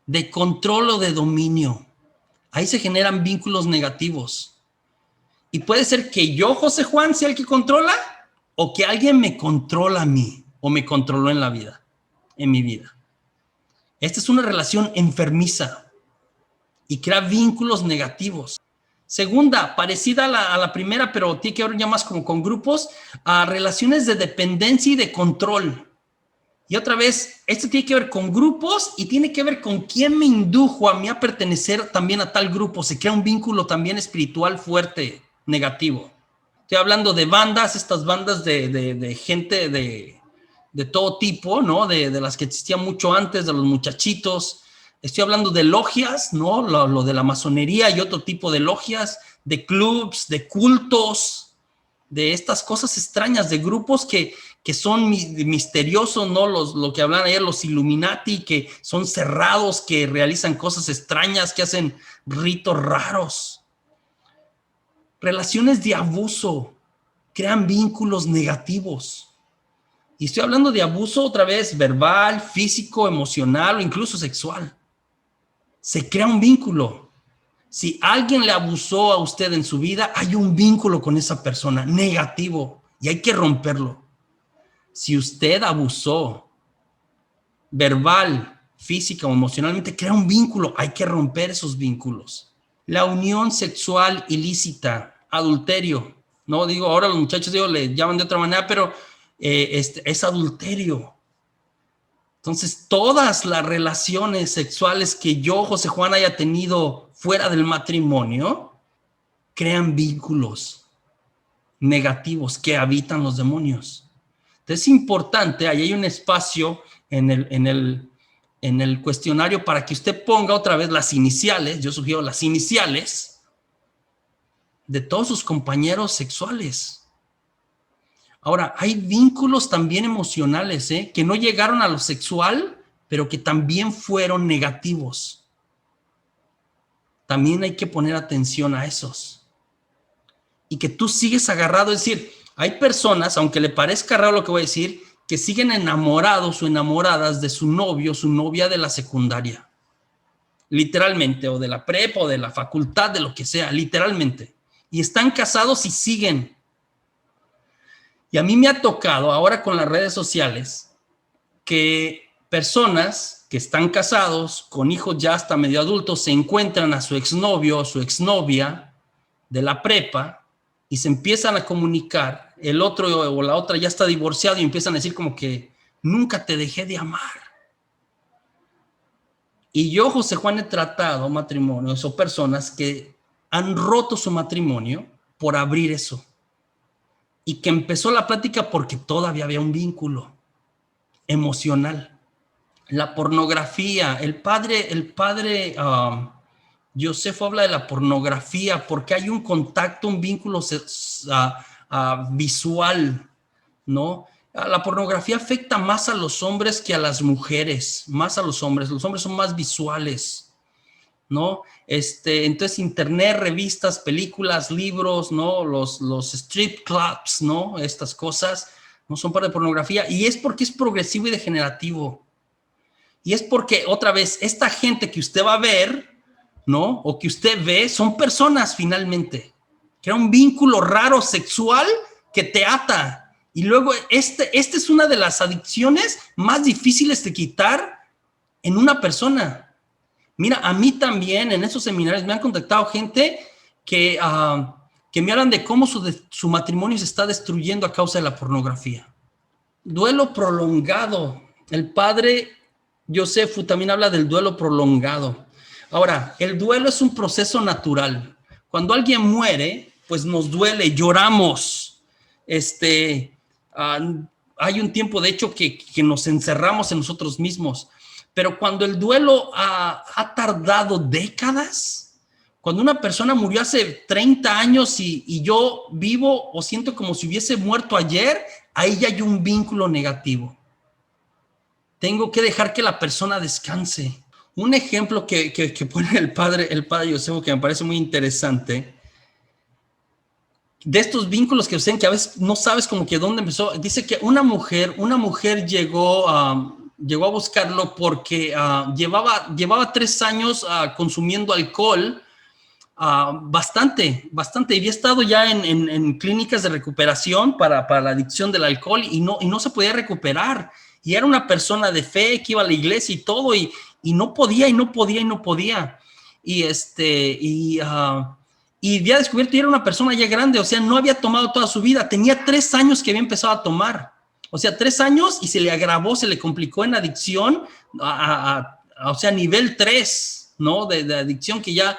de control o de dominio. Ahí se generan vínculos negativos. Y puede ser que yo, José Juan, sea el que controla, o que alguien me controla a mí, o me controló en mi vida. Esta es una relación enfermiza y crea vínculos negativos. Segunda, parecida a la primera, pero tiene que ver ya más como con grupos, a relaciones de dependencia y de control. Y otra vez, esto tiene que ver con grupos y tiene que ver con quién me indujo a mí a pertenecer también a tal grupo. Se crea un vínculo también espiritual fuerte, negativo. Estoy hablando de bandas, estas bandas de gente de todo tipo, ¿no? De las que existían mucho antes, de los muchachitos. Estoy hablando de logias, ¿no? Lo de la masonería y otro tipo de logias, de clubs, de cultos, de estas cosas extrañas, de grupos que son misteriosos, ¿no? Lo que hablan ayer, los Illuminati, que son cerrados, que realizan cosas extrañas, que hacen ritos raros. Relaciones de abuso crean vínculos negativos. Y estoy hablando de abuso otra vez, verbal, físico, emocional o incluso sexual. Se crea un vínculo. Si alguien le abusó a usted en su vida, hay un vínculo con esa persona negativo y hay que romperlo. Si usted abusó verbal, física o emocionalmente, crea un vínculo. Hay que romper esos vínculos. La unión sexual ilícita, adulterio. No digo, ahora los muchachos le llaman de otra manera, pero es adulterio. Entonces, todas las relaciones sexuales que yo, José Juan, haya tenido fuera del matrimonio, crean vínculos negativos que habitan los demonios. Entonces, es importante, ahí hay un espacio en el cuestionario para que usted ponga otra vez las iniciales, yo sugiero las iniciales de todos sus compañeros sexuales. Ahora, hay vínculos también emocionales, que no llegaron a lo sexual, pero que también fueron negativos. También hay que poner atención a esos. Y que tú sigues agarrado, es decir, hay personas, aunque le parezca raro lo que voy a decir, que siguen enamorados o enamoradas de su novio, su novia de la secundaria. Literalmente, o de la prepa, o de la facultad, de lo que sea, literalmente. Y están casados y siguen. Y a mí me ha tocado ahora con las redes sociales que personas que están casados con hijos ya hasta medio adultos se encuentran a su exnovio o su exnovia de la prepa y se empiezan a comunicar. El otro o la otra ya está divorciado y empiezan a decir como que nunca te dejé de amar. Y yo, José Juan, he tratado matrimonios o personas que han roto su matrimonio por abrir eso. Y que empezó la plática porque todavía había un vínculo emocional. La pornografía, el padre Josefo habla de la pornografía porque hay un contacto, un vínculo visual, ¿no? La pornografía afecta más a los hombres que a las mujeres, más a los hombres son más visuales, ¿no? Entonces internet, revistas, películas, libros, ¿no? Los strip clubs, ¿no? Estas cosas no son parte de pornografía y es porque es progresivo y degenerativo. Y es porque, otra vez, esta gente que usted va a ver, ¿no? O que usted ve, son personas finalmente. Crea un vínculo raro sexual que te ata. Y luego, esta es una de las adicciones más difíciles de quitar en una persona. Mira, a mí también en esos seminarios me han contactado gente que me hablan de cómo su matrimonio se está destruyendo a causa de la pornografía. Duelo prolongado. El padre Josefo también habla del duelo prolongado. Ahora, el duelo es un proceso natural. Cuando alguien muere, pues nos duele, lloramos. Hay un tiempo, de hecho, que nos encerramos en nosotros mismos. Pero cuando el duelo ha tardado décadas, cuando una persona murió hace 30 años y yo vivo o siento como si hubiese muerto ayer, ahí ya hay un vínculo negativo. Tengo que dejar que la persona descanse. Un ejemplo que pone el padre Josefo que me parece muy interesante, de estos vínculos que ustedes que a veces no sabes como que dónde empezó, dice que una mujer llegó a buscarlo porque llevaba 3 años consumiendo alcohol, bastante, y había estado ya en clínicas de recuperación para la adicción del alcohol y no se podía recuperar. Y era una persona de fe que iba a la iglesia y todo, y no podía. Y y había descubierto que era una persona ya grande, o sea, no había tomado toda su vida, tenía 3 años que había empezado a tomar, o sea, 3 años y se le agravó, se le complicó en adicción, o sea, nivel 3, ¿no? De adicción que ya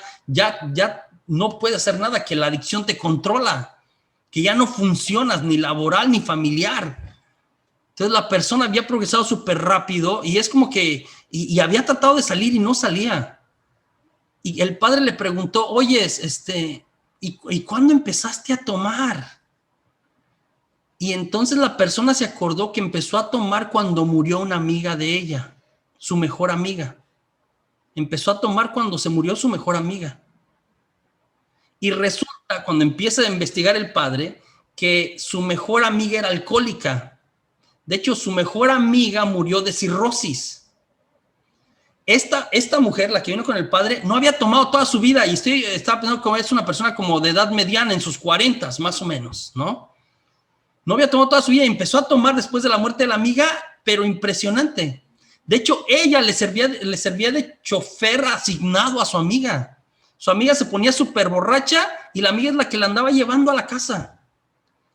no puede hacer nada, que la adicción te controla, que ya no funcionas ni laboral ni familiar. Entonces la persona había progresado súper rápido y es como que, y había tratado de salir y no salía. Y el padre le preguntó, oye, ¿y cuándo empezaste a tomar? Y entonces la persona se acordó que empezó a tomar cuando murió una amiga de ella, su mejor amiga. Empezó a tomar cuando se murió su mejor amiga. Y resulta, cuando empieza a investigar el padre, que su mejor amiga era alcohólica. De hecho, su mejor amiga murió de cirrosis. Esta mujer, la que vino con el padre, no había tomado toda su vida y estaba pensando que es una persona como de edad mediana, en sus 40 más o menos, ¿no? No había tomado toda su vida y empezó a tomar después de la muerte de la amiga, pero impresionante. De hecho, ella le servía de chofer asignado a su amiga. Su amiga se ponía súper borracha y la amiga es la que la andaba llevando a la casa.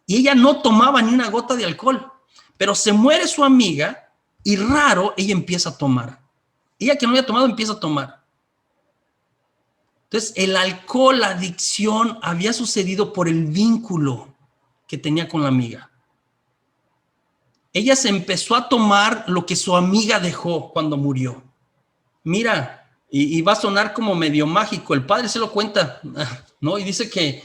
Y ella no tomaba ni una gota de alcohol. Pero se muere su amiga y raro ella empieza a tomar. Ella que no había tomado empieza a tomar. Entonces, el alcohol, la adicción había sucedido por el vínculo que tenía con la amiga. Ella se empezó a tomar lo que su amiga dejó cuando murió. Mira, y va a sonar como medio mágico, el padre se lo cuenta, ¿no? Y dice que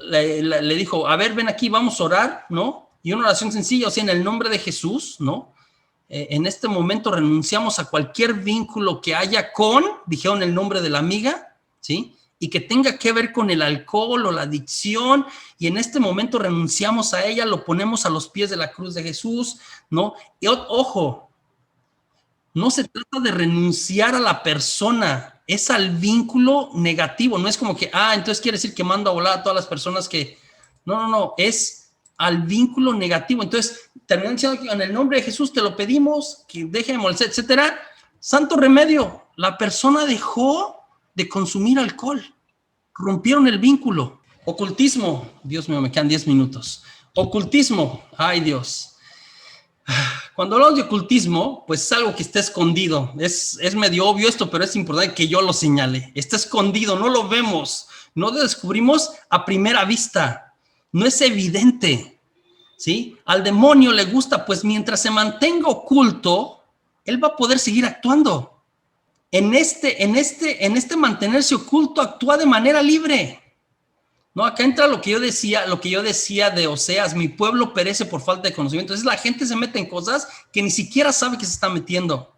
le dijo, a ver, ven aquí, vamos a orar, ¿no? Y una oración sencilla, o sea, en el nombre de Jesús, ¿no? En este momento renunciamos a cualquier vínculo que haya dijeron el nombre de la amiga, ¿sí? Y que tenga que ver con el alcohol o la adicción, y en este momento renunciamos a ella, lo ponemos a los pies de la cruz de Jesús, ¿no? Y ojo, no se trata de renunciar a la persona, es al vínculo negativo, no es como que, entonces quiere decir que mando a volar a todas las personas que, no, es al vínculo negativo. Entonces, terminan diciendo que en el nombre de Jesús te lo pedimos, que deje de molestar, etcétera. Santo remedio, la persona dejó de consumir alcohol, rompieron el vínculo. Ocultismo, Dios mío, me quedan 10 minutos. Ocultismo, ay Dios. Cuando hablamos de ocultismo, pues es algo que está escondido. Es medio obvio esto, pero es importante que yo lo señale. Está escondido, no lo vemos, no lo descubrimos a primera vista. No es evidente, ¿sí? Al demonio le gusta, pues mientras se mantenga oculto, él va a poder seguir actuando. En este mantenerse oculto, actúa de manera libre. No, acá entra lo que yo decía de Oseas, mi pueblo perece por falta de conocimiento. Entonces la gente se mete en cosas que ni siquiera sabe que se está metiendo.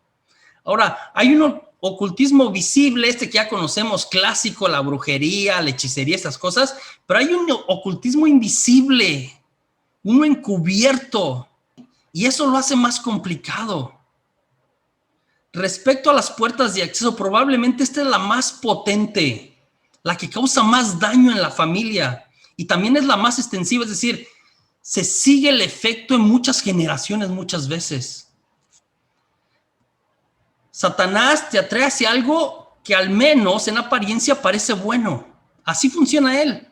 Ahora, hay un ocultismo visible, que ya conocemos, clásico, la brujería, la hechicería, estas cosas, pero hay un ocultismo invisible, uno encubierto, y eso lo hace más complicado. Respecto a las puertas de acceso, probablemente esta es la más potente, la que causa más daño en la familia, y también es la más extensiva, es decir, se sigue el efecto en muchas generaciones muchas veces. Satanás te atrae hacia algo que al menos en apariencia parece bueno. Así funciona él,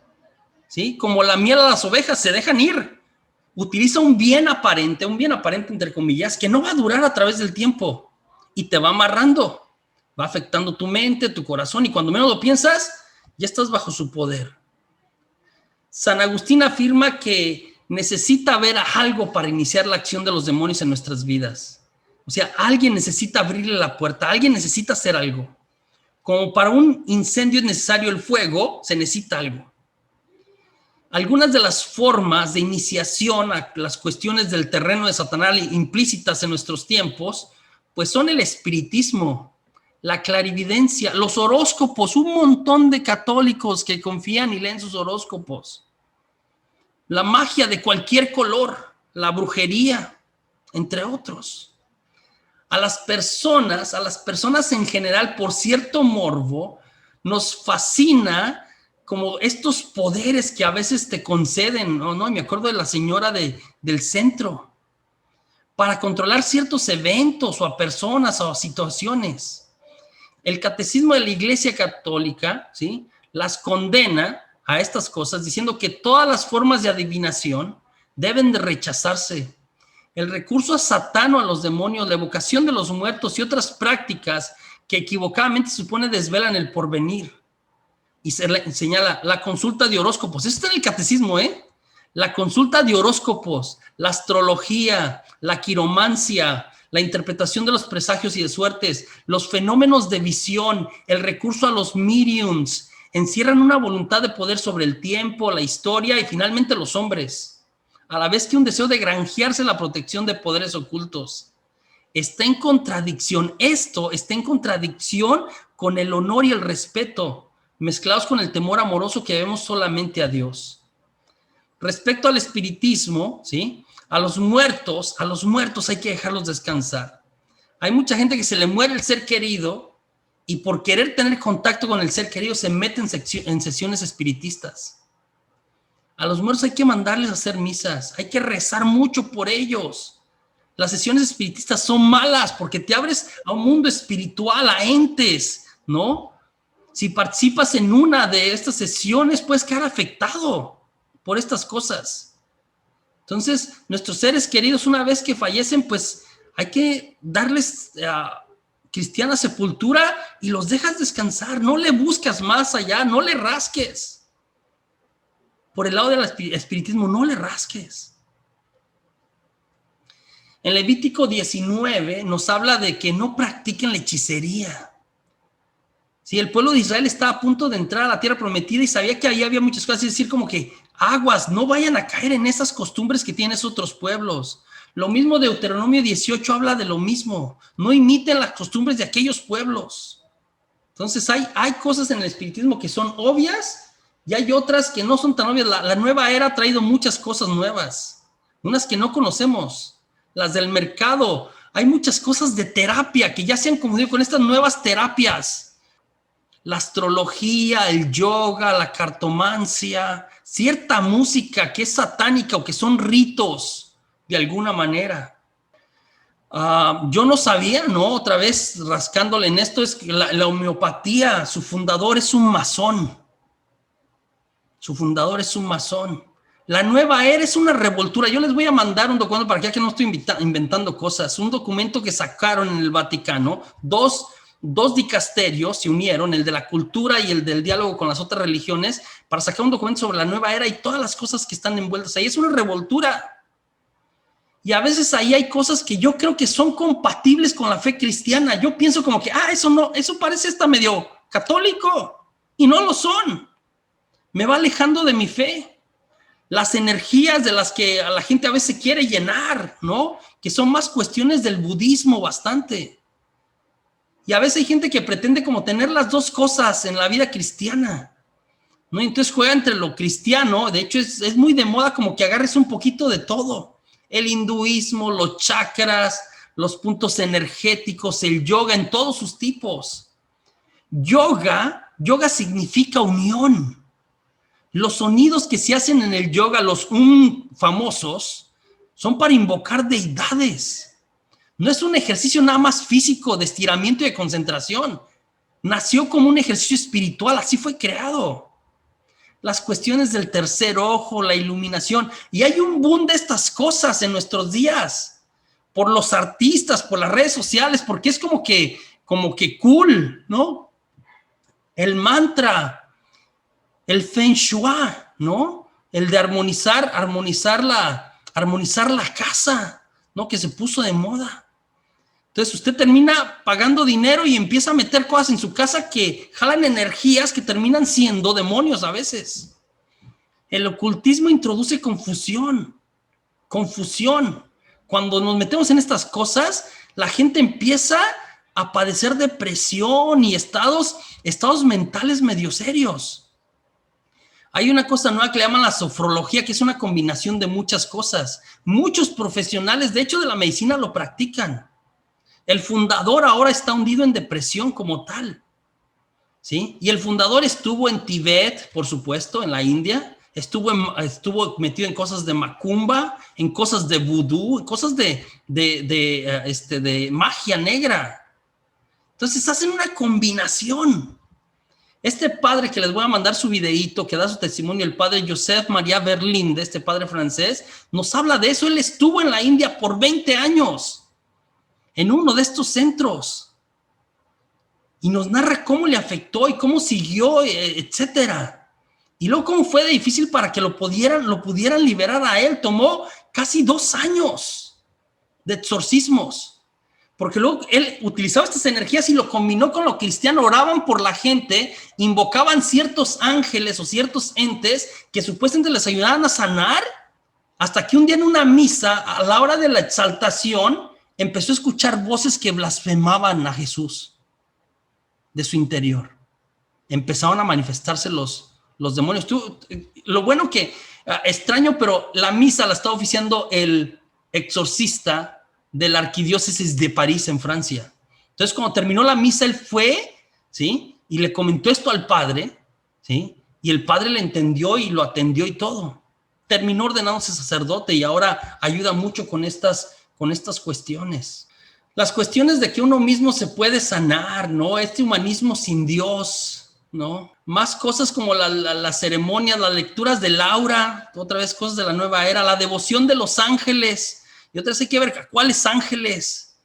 ¿sí? Como la miel a las ovejas, se dejan ir. Utiliza un bien aparente entre comillas, que no va a durar a través del tiempo y te va amarrando, va afectando tu mente, tu corazón, y cuando menos lo piensas, ya estás bajo su poder. San Agustín afirma que necesita haber algo para iniciar la acción de los demonios en nuestras vidas. O sea, alguien necesita abrirle la puerta, alguien necesita hacer algo. Como para un incendio es necesario el fuego, se necesita algo. Algunas de las formas de iniciación a las cuestiones del terreno de Satanás implícitas en nuestros tiempos, pues son el espiritismo, la clarividencia, los horóscopos, un montón de católicos que confían y leen sus horóscopos, la magia de cualquier color, la brujería, entre otros. A las personas en general, por cierto morbo, nos fascina como estos poderes que a veces te conceden, ¿no? Me acuerdo de la señora del centro, para controlar ciertos eventos o a personas o a situaciones. El catecismo de la Iglesia Católica, ¿sí?, las condena a estas cosas diciendo que todas las formas de adivinación deben de rechazarse. El recurso a Satán o a los demonios, la evocación de los muertos y otras prácticas que equivocadamente se supone desvelan el porvenir. Y se señala la consulta de horóscopos. Eso está en el catecismo, ¿eh? La consulta de horóscopos, la astrología, la quiromancia, la interpretación de los presagios y de suertes, los fenómenos de visión, el recurso a los mediums, encierran una voluntad de poder sobre el tiempo, la historia y finalmente los hombres, a la vez que un deseo de granjearse la protección de poderes ocultos. Está en contradicción, esto está en contradicción con el honor y el respeto, mezclados con el temor amoroso que vemos solamente a Dios. Respecto al espiritismo, ¿sí? A los muertos hay que dejarlos descansar. Hay mucha gente que se le muere el ser querido y por querer tener contacto con el ser querido se mete en sesiones espiritistas. A los muertos hay que mandarles a hacer misas, hay que rezar mucho por ellos. Las sesiones espiritistas son malas porque te abres a un mundo espiritual, a entes, ¿no? Si participas en una de estas sesiones, puedes quedar afectado por estas cosas. Entonces, nuestros seres queridos, una vez que fallecen, pues hay que darles cristiana sepultura y los dejas descansar. No le buscas más allá, no le rasques. Por el lado del espiritismo, no le rasques. En Levítico 19 nos habla de que no practiquen la hechicería. Sí, el pueblo de Israel estaba a punto de entrar a la tierra prometida y sabía que ahí había muchas cosas, es decir, como que aguas, no vayan a caer en esas costumbres que tienen esos otros pueblos. Lo mismo Deuteronomio 18 habla de lo mismo, no imiten las costumbres de aquellos pueblos. Entonces hay cosas en el espiritismo que son obvias y hay otras que no son tan obvias. La nueva era ha traído muchas cosas nuevas, unas que no conocemos, las del mercado. Hay muchas cosas de terapia que ya se han confundido con estas nuevas terapias. La astrología, el yoga, la cartomancia, cierta música que es satánica o que son ritos de alguna manera. Yo no sabía, ¿no? Otra vez rascándole en esto, es que la homeopatía, su fundador es un masón. Su fundador es un masón. La nueva era es una revoltura. Yo les voy a mandar un documento para que no estoy inventando cosas. Un documento que sacaron en el Vaticano, dos dicasterios se unieron, el de la cultura y el del diálogo con las otras religiones, para sacar un documento sobre la nueva era y todas las cosas que están envueltas ahí. Es una revoltura. Y a veces ahí hay cosas que yo creo que son compatibles con la fe cristiana. Yo pienso como que, eso parece hasta medio católico. Y no lo son. Me va alejando de mi fe. Las energías de las que a la gente a veces quiere llenar, ¿no? Que son más cuestiones del budismo bastante. Y a veces hay gente que pretende como tener las dos cosas en la vida cristiana, ¿no? Entonces juega entre lo cristiano. De hecho es muy de moda como que agarres un poquito de todo. El hinduismo, los chakras, los puntos energéticos, el yoga en todos sus tipos. Yoga significa unión. Los sonidos que se hacen en el yoga, los famosos, son para invocar deidades. No es un ejercicio nada más físico de estiramiento y de concentración. Nació como un ejercicio espiritual, así fue creado. Las cuestiones del tercer ojo, la iluminación. Y hay un boom de estas cosas en nuestros días. Por los artistas, por las redes sociales, porque es como que cool, ¿no? El mantra, el feng shui, ¿no? El de armonizar la casa, ¿no? Que se puso de moda. Entonces usted termina pagando dinero y empieza a meter cosas en su casa que jalan energías que terminan siendo demonios a veces. El ocultismo introduce confusión. Cuando nos metemos en estas cosas, la gente empieza a padecer depresión y estados mentales medio serios. Hay una cosa nueva que le llaman la sofrología, que es una combinación de muchas cosas. Muchos profesionales, de hecho, de la medicina lo practican. El fundador ahora está hundido en depresión como tal, ¿sí? Y el fundador estuvo en Tibet, por supuesto, en la India, estuvo metido en cosas de macumba, en cosas de vudú, en cosas de magia negra. Entonces hacen una combinación. Este padre que les voy a mandar su videíto, que da su testimonio, el padre Joseph María Berlinde, este padre francés, nos habla de eso. Él estuvo en la India por 20 años, en uno de estos centros, y nos narra cómo le afectó y cómo siguió, etcétera. Y luego cómo fue de difícil para que lo pudieran liberar a él. Tomó casi 2 años de exorcismos. Porque luego él utilizaba estas energías y lo combinó con lo cristiano. Oraban por la gente, invocaban ciertos ángeles o ciertos entes que supuestamente les ayudaban a sanar, hasta que un día en una misa, a la hora de la exaltación, empezó a escuchar voces que blasfemaban a Jesús de su interior. Empezaron a manifestarse los demonios. Lo bueno que, extraño, pero la misa la estaba oficiando el exorcista de la arquidiócesis de París en Francia. Entonces, cuando terminó la misa, él fue, ¿sí? Y le comentó esto al padre, ¿sí? Y el padre le entendió y lo atendió y todo. Terminó ordenándose sacerdote y ahora ayuda mucho con estas cuestiones. Las cuestiones de que uno mismo se puede sanar, ¿no? Este humanismo sin Dios, ¿no? Más cosas como las ceremonias, las lecturas de Laura, otra vez cosas de la nueva era, la devoción de los ángeles. Y otra vez hay que ver cuáles ángeles,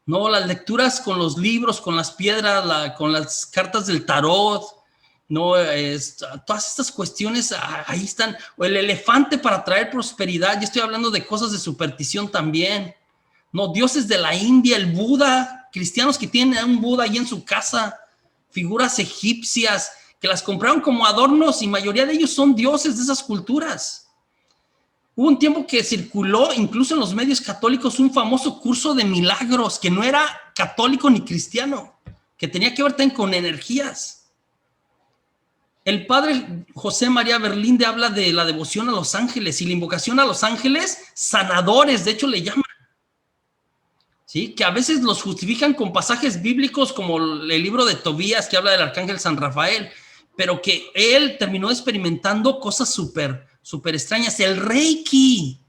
¿no? Las lecturas con los libros, con las piedras, con las cartas del tarot, ¿no? Todas estas cuestiones ahí están. O el elefante para traer prosperidad. Yo estoy hablando de cosas de superstición también, ¿no? Dioses de la India, el Buda, cristianos que tienen un Buda ahí en su casa, figuras egipcias que las compraron como adornos y mayoría de ellos son dioses de esas culturas. Hubo un tiempo que circuló, incluso en los medios católicos, un famoso curso de milagros que no era católico ni cristiano, que tenía que ver también con energías. El padre José María Berlinde habla de la devoción a los ángeles y la invocación a los ángeles sanadores, de hecho le llaman, ¿sí? Que a veces los justifican con pasajes bíblicos como el libro de Tobías que habla del arcángel San Rafael, pero que él terminó experimentando cosas súper extrañas. El Reiki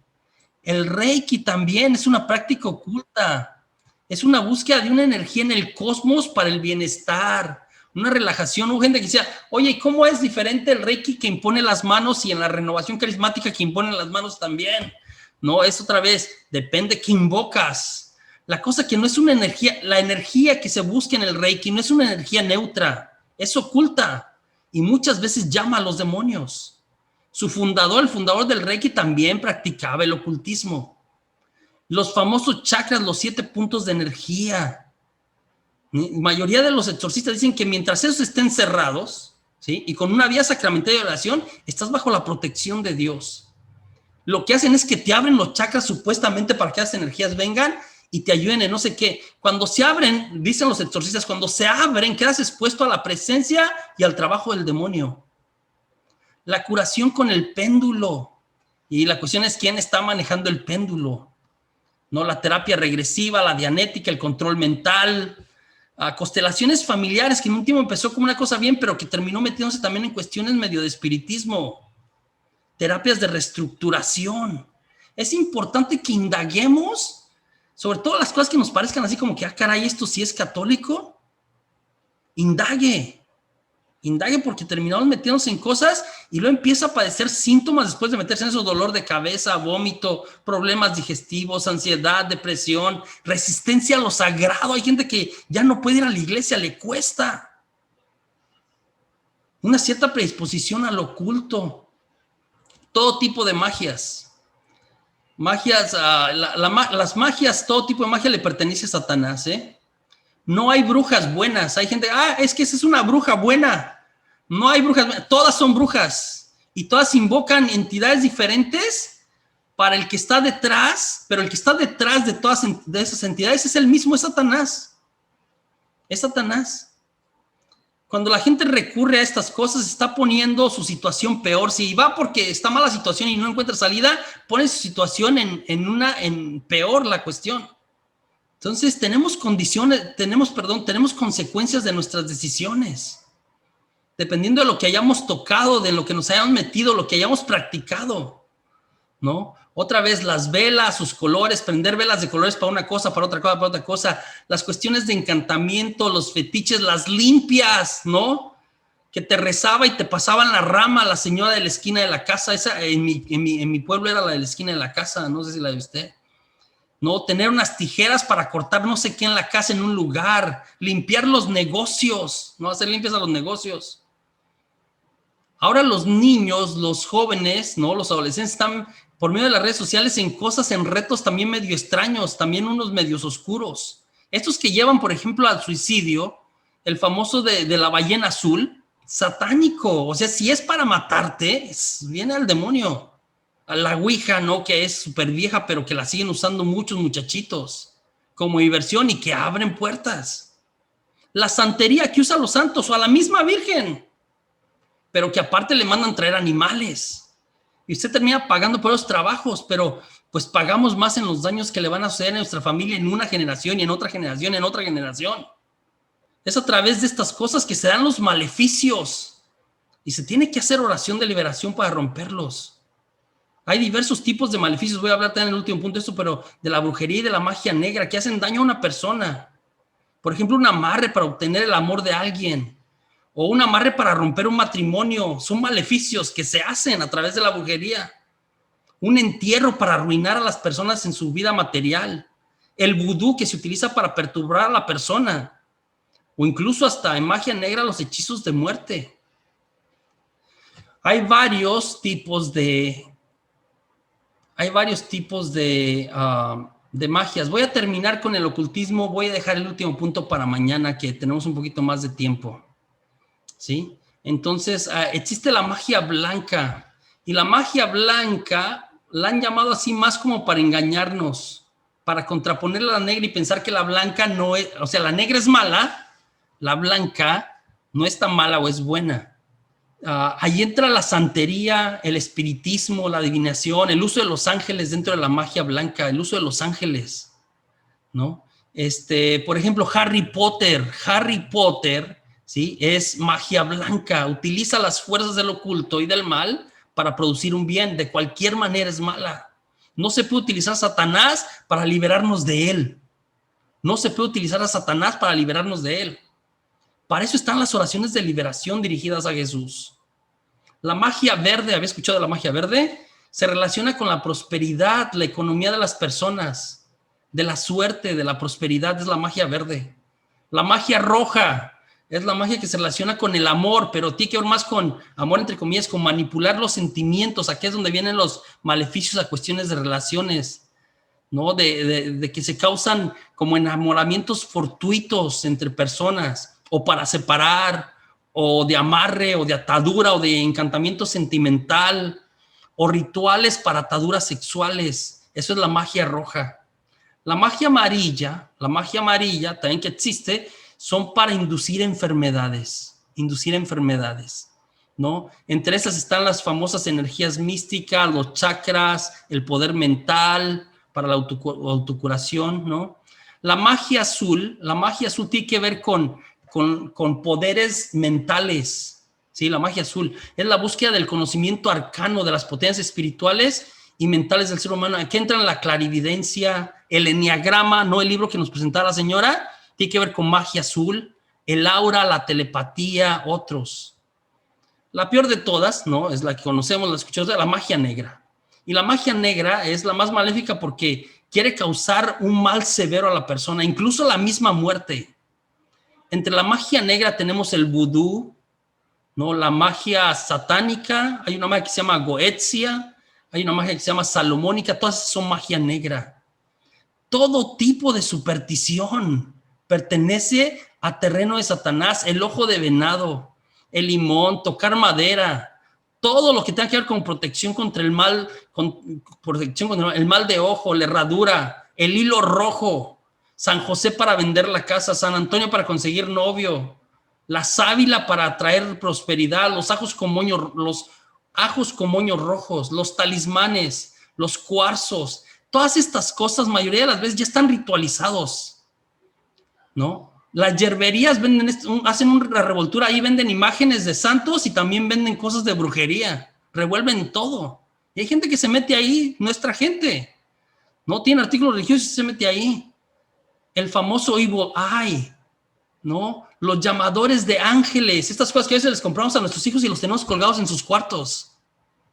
también es una práctica oculta, es una búsqueda de una energía en el cosmos para el bienestar, una relajación. Hubo gente que decía, oye, ¿cómo es diferente el Reiki que impone las manos y en la renovación carismática que imponen las manos también? No, es otra vez, depende qué invocas. La cosa que no es una energía, la energía que se busca en el Reiki no es una energía neutra, es oculta y muchas veces llama a los demonios. El fundador del Reiki también practicaba el ocultismo. Los famosos chakras, los 7 puntos de energía. La mayoría de los exorcistas dicen que mientras esos estén cerrados, ¿sí? Y con una vía sacramental de oración, estás bajo la protección de Dios. Lo que hacen es que te abren los chakras supuestamente para que las energías vengan y te ayuden en no sé qué. Cuando se abren, dicen los exorcistas, cuando se abren, quedas expuesto a la presencia y al trabajo del demonio. La curación con el péndulo. Y la cuestión es quién está manejando el péndulo, ¿no? La terapia regresiva, la dianética, el control mental, constelaciones familiares, que en un tiempo empezó como una cosa bien, pero que terminó metiéndose también en cuestiones medio de espiritismo. Terapias de reestructuración. Es importante que indaguemos sobre todo las cosas que nos parezcan así como que, caray, esto sí es católico. Indague porque terminamos metiéndose en cosas y luego empieza a padecer síntomas después de meterse en eso: dolor de cabeza, vómito, problemas digestivos, ansiedad, depresión, resistencia a lo sagrado. Hay gente que ya no puede ir a la iglesia, le cuesta. Una cierta predisposición al oculto. Todo tipo de magias. Las magias, todo tipo de magia le pertenece a Satanás, ¿eh? No hay brujas buenas. Hay gente, es que esa es una bruja buena. No hay brujas buenas, todas son brujas. Y todas invocan entidades diferentes para el que está detrás, pero el que está detrás de todas de esas entidades es el mismo, es Satanás. Es Satanás. Cuando la gente recurre a estas cosas, está poniendo su situación peor. Si va porque está mala situación y no encuentra salida, pone su situación en peor la cuestión. Entonces tenemos consecuencias de nuestras decisiones. Dependiendo de lo que hayamos tocado, de lo que nos hayamos metido, lo que hayamos practicado, ¿no? Otra vez las velas, sus colores, prender velas de colores para una cosa, para otra cosa, las cuestiones de encantamiento, los fetiches, las limpias, ¿no? que te rezaba y te pasaban la rama a la señora de la esquina de la casa. Esa en mi pueblo era la de la esquina de la casa, no sé si la de usted. No, tener unas tijeras para cortar no sé qué en la casa, en un lugar, limpiar los negocios, no hacer limpias a los negocios. Ahora los niños, los jóvenes, no, los adolescentes están por medio de las redes sociales en cosas, en retos también medio extraños, también unos medios oscuros. Estos que llevan, por ejemplo, al suicidio, el famoso de la ballena azul, satánico. O sea, si es para matarte, viene al demonio. A la ouija, ¿no? Que es súper vieja, pero que la siguen usando muchos muchachitos como diversión y que abren puertas. La santería que usan los santos o a la misma Virgen, pero que aparte le mandan traer animales. Y usted termina pagando por esos trabajos, pero pues pagamos más en los daños que le van a suceder a nuestra familia en una generación y en otra generación, en otra generación. Es a través de estas cosas que se dan los maleficios y se tiene que hacer oración de liberación para romperlos. Hay diversos tipos de maleficios, voy a hablar también en el último punto de esto, pero de la brujería y de la magia negra que hacen daño a una persona. Por ejemplo, un amarre para obtener el amor de alguien o un amarre para romper un matrimonio. Son maleficios que se hacen a través de la brujería. Un entierro para arruinar a las personas en su vida material. El vudú que se utiliza para perturbar a la persona. O incluso hasta en magia negra los hechizos de muerte. Hay varios tipos de magias. Voy a terminar con el ocultismo. Voy a dejar el último punto para mañana, que tenemos un poquito más de tiempo. ¿Sí? Entonces, existe la magia blanca. Y la magia blanca la han llamado así más como para engañarnos, para contraponerla a la negra y pensar que la blanca no es, o sea, la negra es mala, la blanca no es tan mala o es buena. Ahí entra la santería, el espiritismo, la adivinación, el uso de los ángeles dentro de la magia blanca, el uso de los ángeles, ¿no? Por ejemplo, Harry Potter, ¿sí? Es magia blanca, utiliza las fuerzas del oculto y del mal para producir un bien, de cualquier manera es mala. No se puede utilizar a Satanás para liberarnos de él. No se puede utilizar a Satanás para liberarnos de él. Para eso están las oraciones de liberación dirigidas a Jesús. La magia verde, ¿había escuchado de la magia verde? Se relaciona con la prosperidad, la economía de las personas, de la suerte, de la prosperidad, es la magia verde. La magia roja es la magia que se relaciona con el amor, pero tiene que ver más con amor, entre comillas, con manipular los sentimientos. Aquí es donde vienen los maleficios a cuestiones de relaciones, ¿no? De que se causan como enamoramientos fortuitos entre personas, o para separar, o de amarre, o de atadura, o de encantamiento sentimental, o rituales para ataduras sexuales. Eso es la magia roja. La magia amarilla también que existe, son para inducir enfermedades, ¿no? Entre esas están las famosas energías místicas, los chakras, el poder mental para la autocuración, ¿no? La magia azul tiene que ver con poderes mentales, ¿sí? La magia azul es la búsqueda del conocimiento arcano de las potencias espirituales y mentales del ser humano. Aquí entran la clarividencia, el enneagrama, no el libro que nos presentaba la señora, tiene que ver con magia azul, el aura, la telepatía, otros. La peor de todas, ¿no? Es la que conocemos, la escuchamos, la magia negra. Y la magia negra es la más maléfica porque quiere causar un mal severo a la persona, incluso la misma muerte. Entre la magia negra tenemos el vudú, ¿no? La magia satánica, hay una magia que se llama goetzia, hay una magia que se llama salomónica, todas son magia negra. Todo tipo de superstición pertenece a terreno de Satanás, el ojo de venado, el limón, tocar madera, todo lo que tenga que ver con protección contra el mal, protección contra el mal de ojo, la herradura, el hilo rojo, San José para vender la casa, San Antonio para conseguir novio, la sábila para atraer prosperidad, los ajos con moños rojos, los talismanes, los cuarzos, todas estas cosas, mayoría de las veces ya están ritualizados, ¿no? Las yerberías hacen una revoltura, ahí venden imágenes de santos y también venden cosas de brujería, revuelven todo. Y hay gente que se mete ahí, nuestra gente, no tiene artículos religiosos y se mete ahí. El famoso evil eye, ¿no? los llamadores de ángeles, estas cosas que a veces les compramos a nuestros hijos y los tenemos colgados en sus cuartos,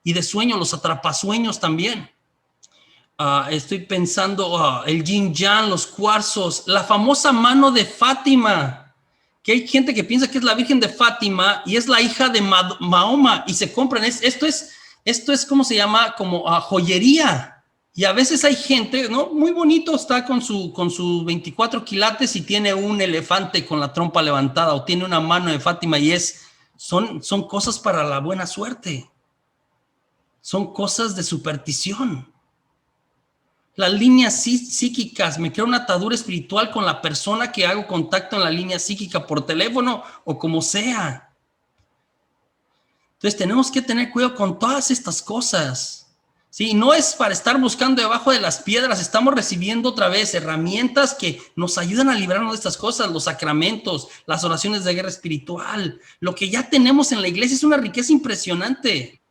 y de sueño, los atrapasueños también. Estoy pensando el yin yang, los cuarzos, la famosa mano de Fátima, que hay gente que piensa que es la Virgen de Fátima y es la hija de Mahoma y se compran. Esto es ¿cómo se llama? Como joyería. Y a veces hay gente, ¿no? Muy bonito, está con sus 24 quilates y tiene un elefante con la trompa levantada o tiene una mano de Fátima y son cosas para la buena suerte. Son cosas de superstición. Las líneas psíquicas, me creo una atadura espiritual con la persona que hago contacto en la línea psíquica por teléfono o como sea. Entonces tenemos que tener cuidado con todas estas cosas. Sí, no es para estar buscando debajo de las piedras, estamos recibiendo otra vez herramientas que nos ayudan a librarnos de estas cosas, los sacramentos, las oraciones de guerra espiritual. Lo que ya tenemos en la iglesia es una riqueza impresionante.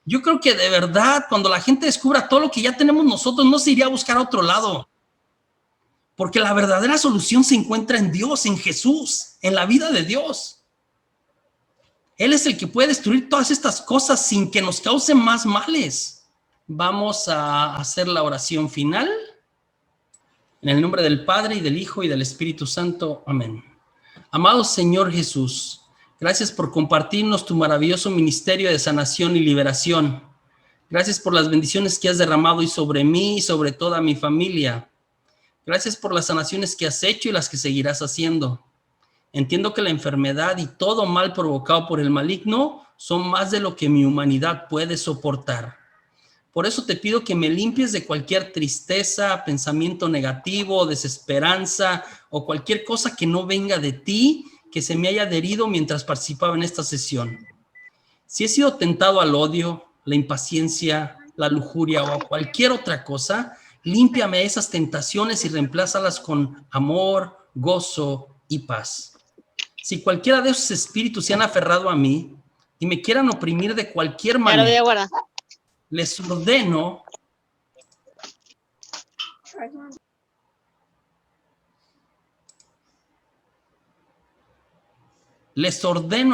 Yo creo que de verdad, cuando la gente descubra todo lo que ya tenemos nosotros, no se iría a buscar a otro lado. Porque la verdadera solución se encuentra en Dios, en Jesús, en la vida de Dios. Él es el que puede destruir todas estas cosas sin que nos causen más males. Vamos a hacer la oración final. En el nombre del Padre, y del Hijo, y del Espíritu Santo. Amén. Amado Señor Jesús, gracias por compartirnos tu maravilloso ministerio de sanación y liberación. Gracias por las bendiciones que has derramado y sobre mí y sobre toda mi familia. Gracias por las sanaciones que has hecho y las que seguirás haciendo. Entiendo que la enfermedad y todo mal provocado por el maligno son más de lo que mi humanidad puede soportar. Por eso te pido que me limpies de cualquier tristeza, pensamiento negativo, desesperanza o cualquier cosa que no venga de ti, que se me haya adherido mientras participaba en esta sesión. Si he sido tentado al odio, la impaciencia, la lujuria o cualquier otra cosa, límpiame esas tentaciones y reemplázalas con amor, gozo y paz. Si cualquiera de esos espíritus se han aferrado a mí y me quieran oprimir de cualquier manera, les ordeno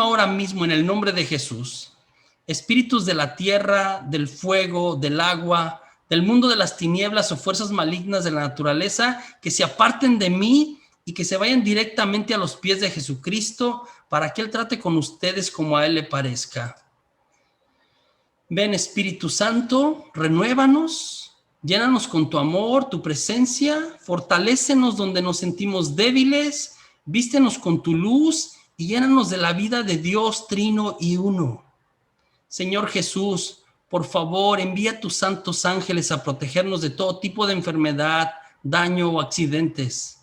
ahora mismo en el nombre de Jesús, espíritus de la tierra, del fuego, del agua, del mundo de las tinieblas o fuerzas malignas de la naturaleza, que se aparten de mí y que se vayan directamente a los pies de Jesucristo para que Él trate con ustedes como a Él le parezca. Ven, Espíritu Santo, renuévanos, llénanos con tu amor, tu presencia, fortalécenos donde nos sentimos débiles, vístenos con tu luz y llénanos de la vida de Dios trino y uno. Señor Jesús, por favor, envía tus santos ángeles a protegernos de todo tipo de enfermedad, daño o accidentes.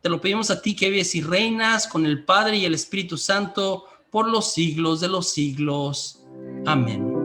Te lo pedimos a ti que vives y reinas con el Padre y el Espíritu Santo por los siglos de los siglos. Amén.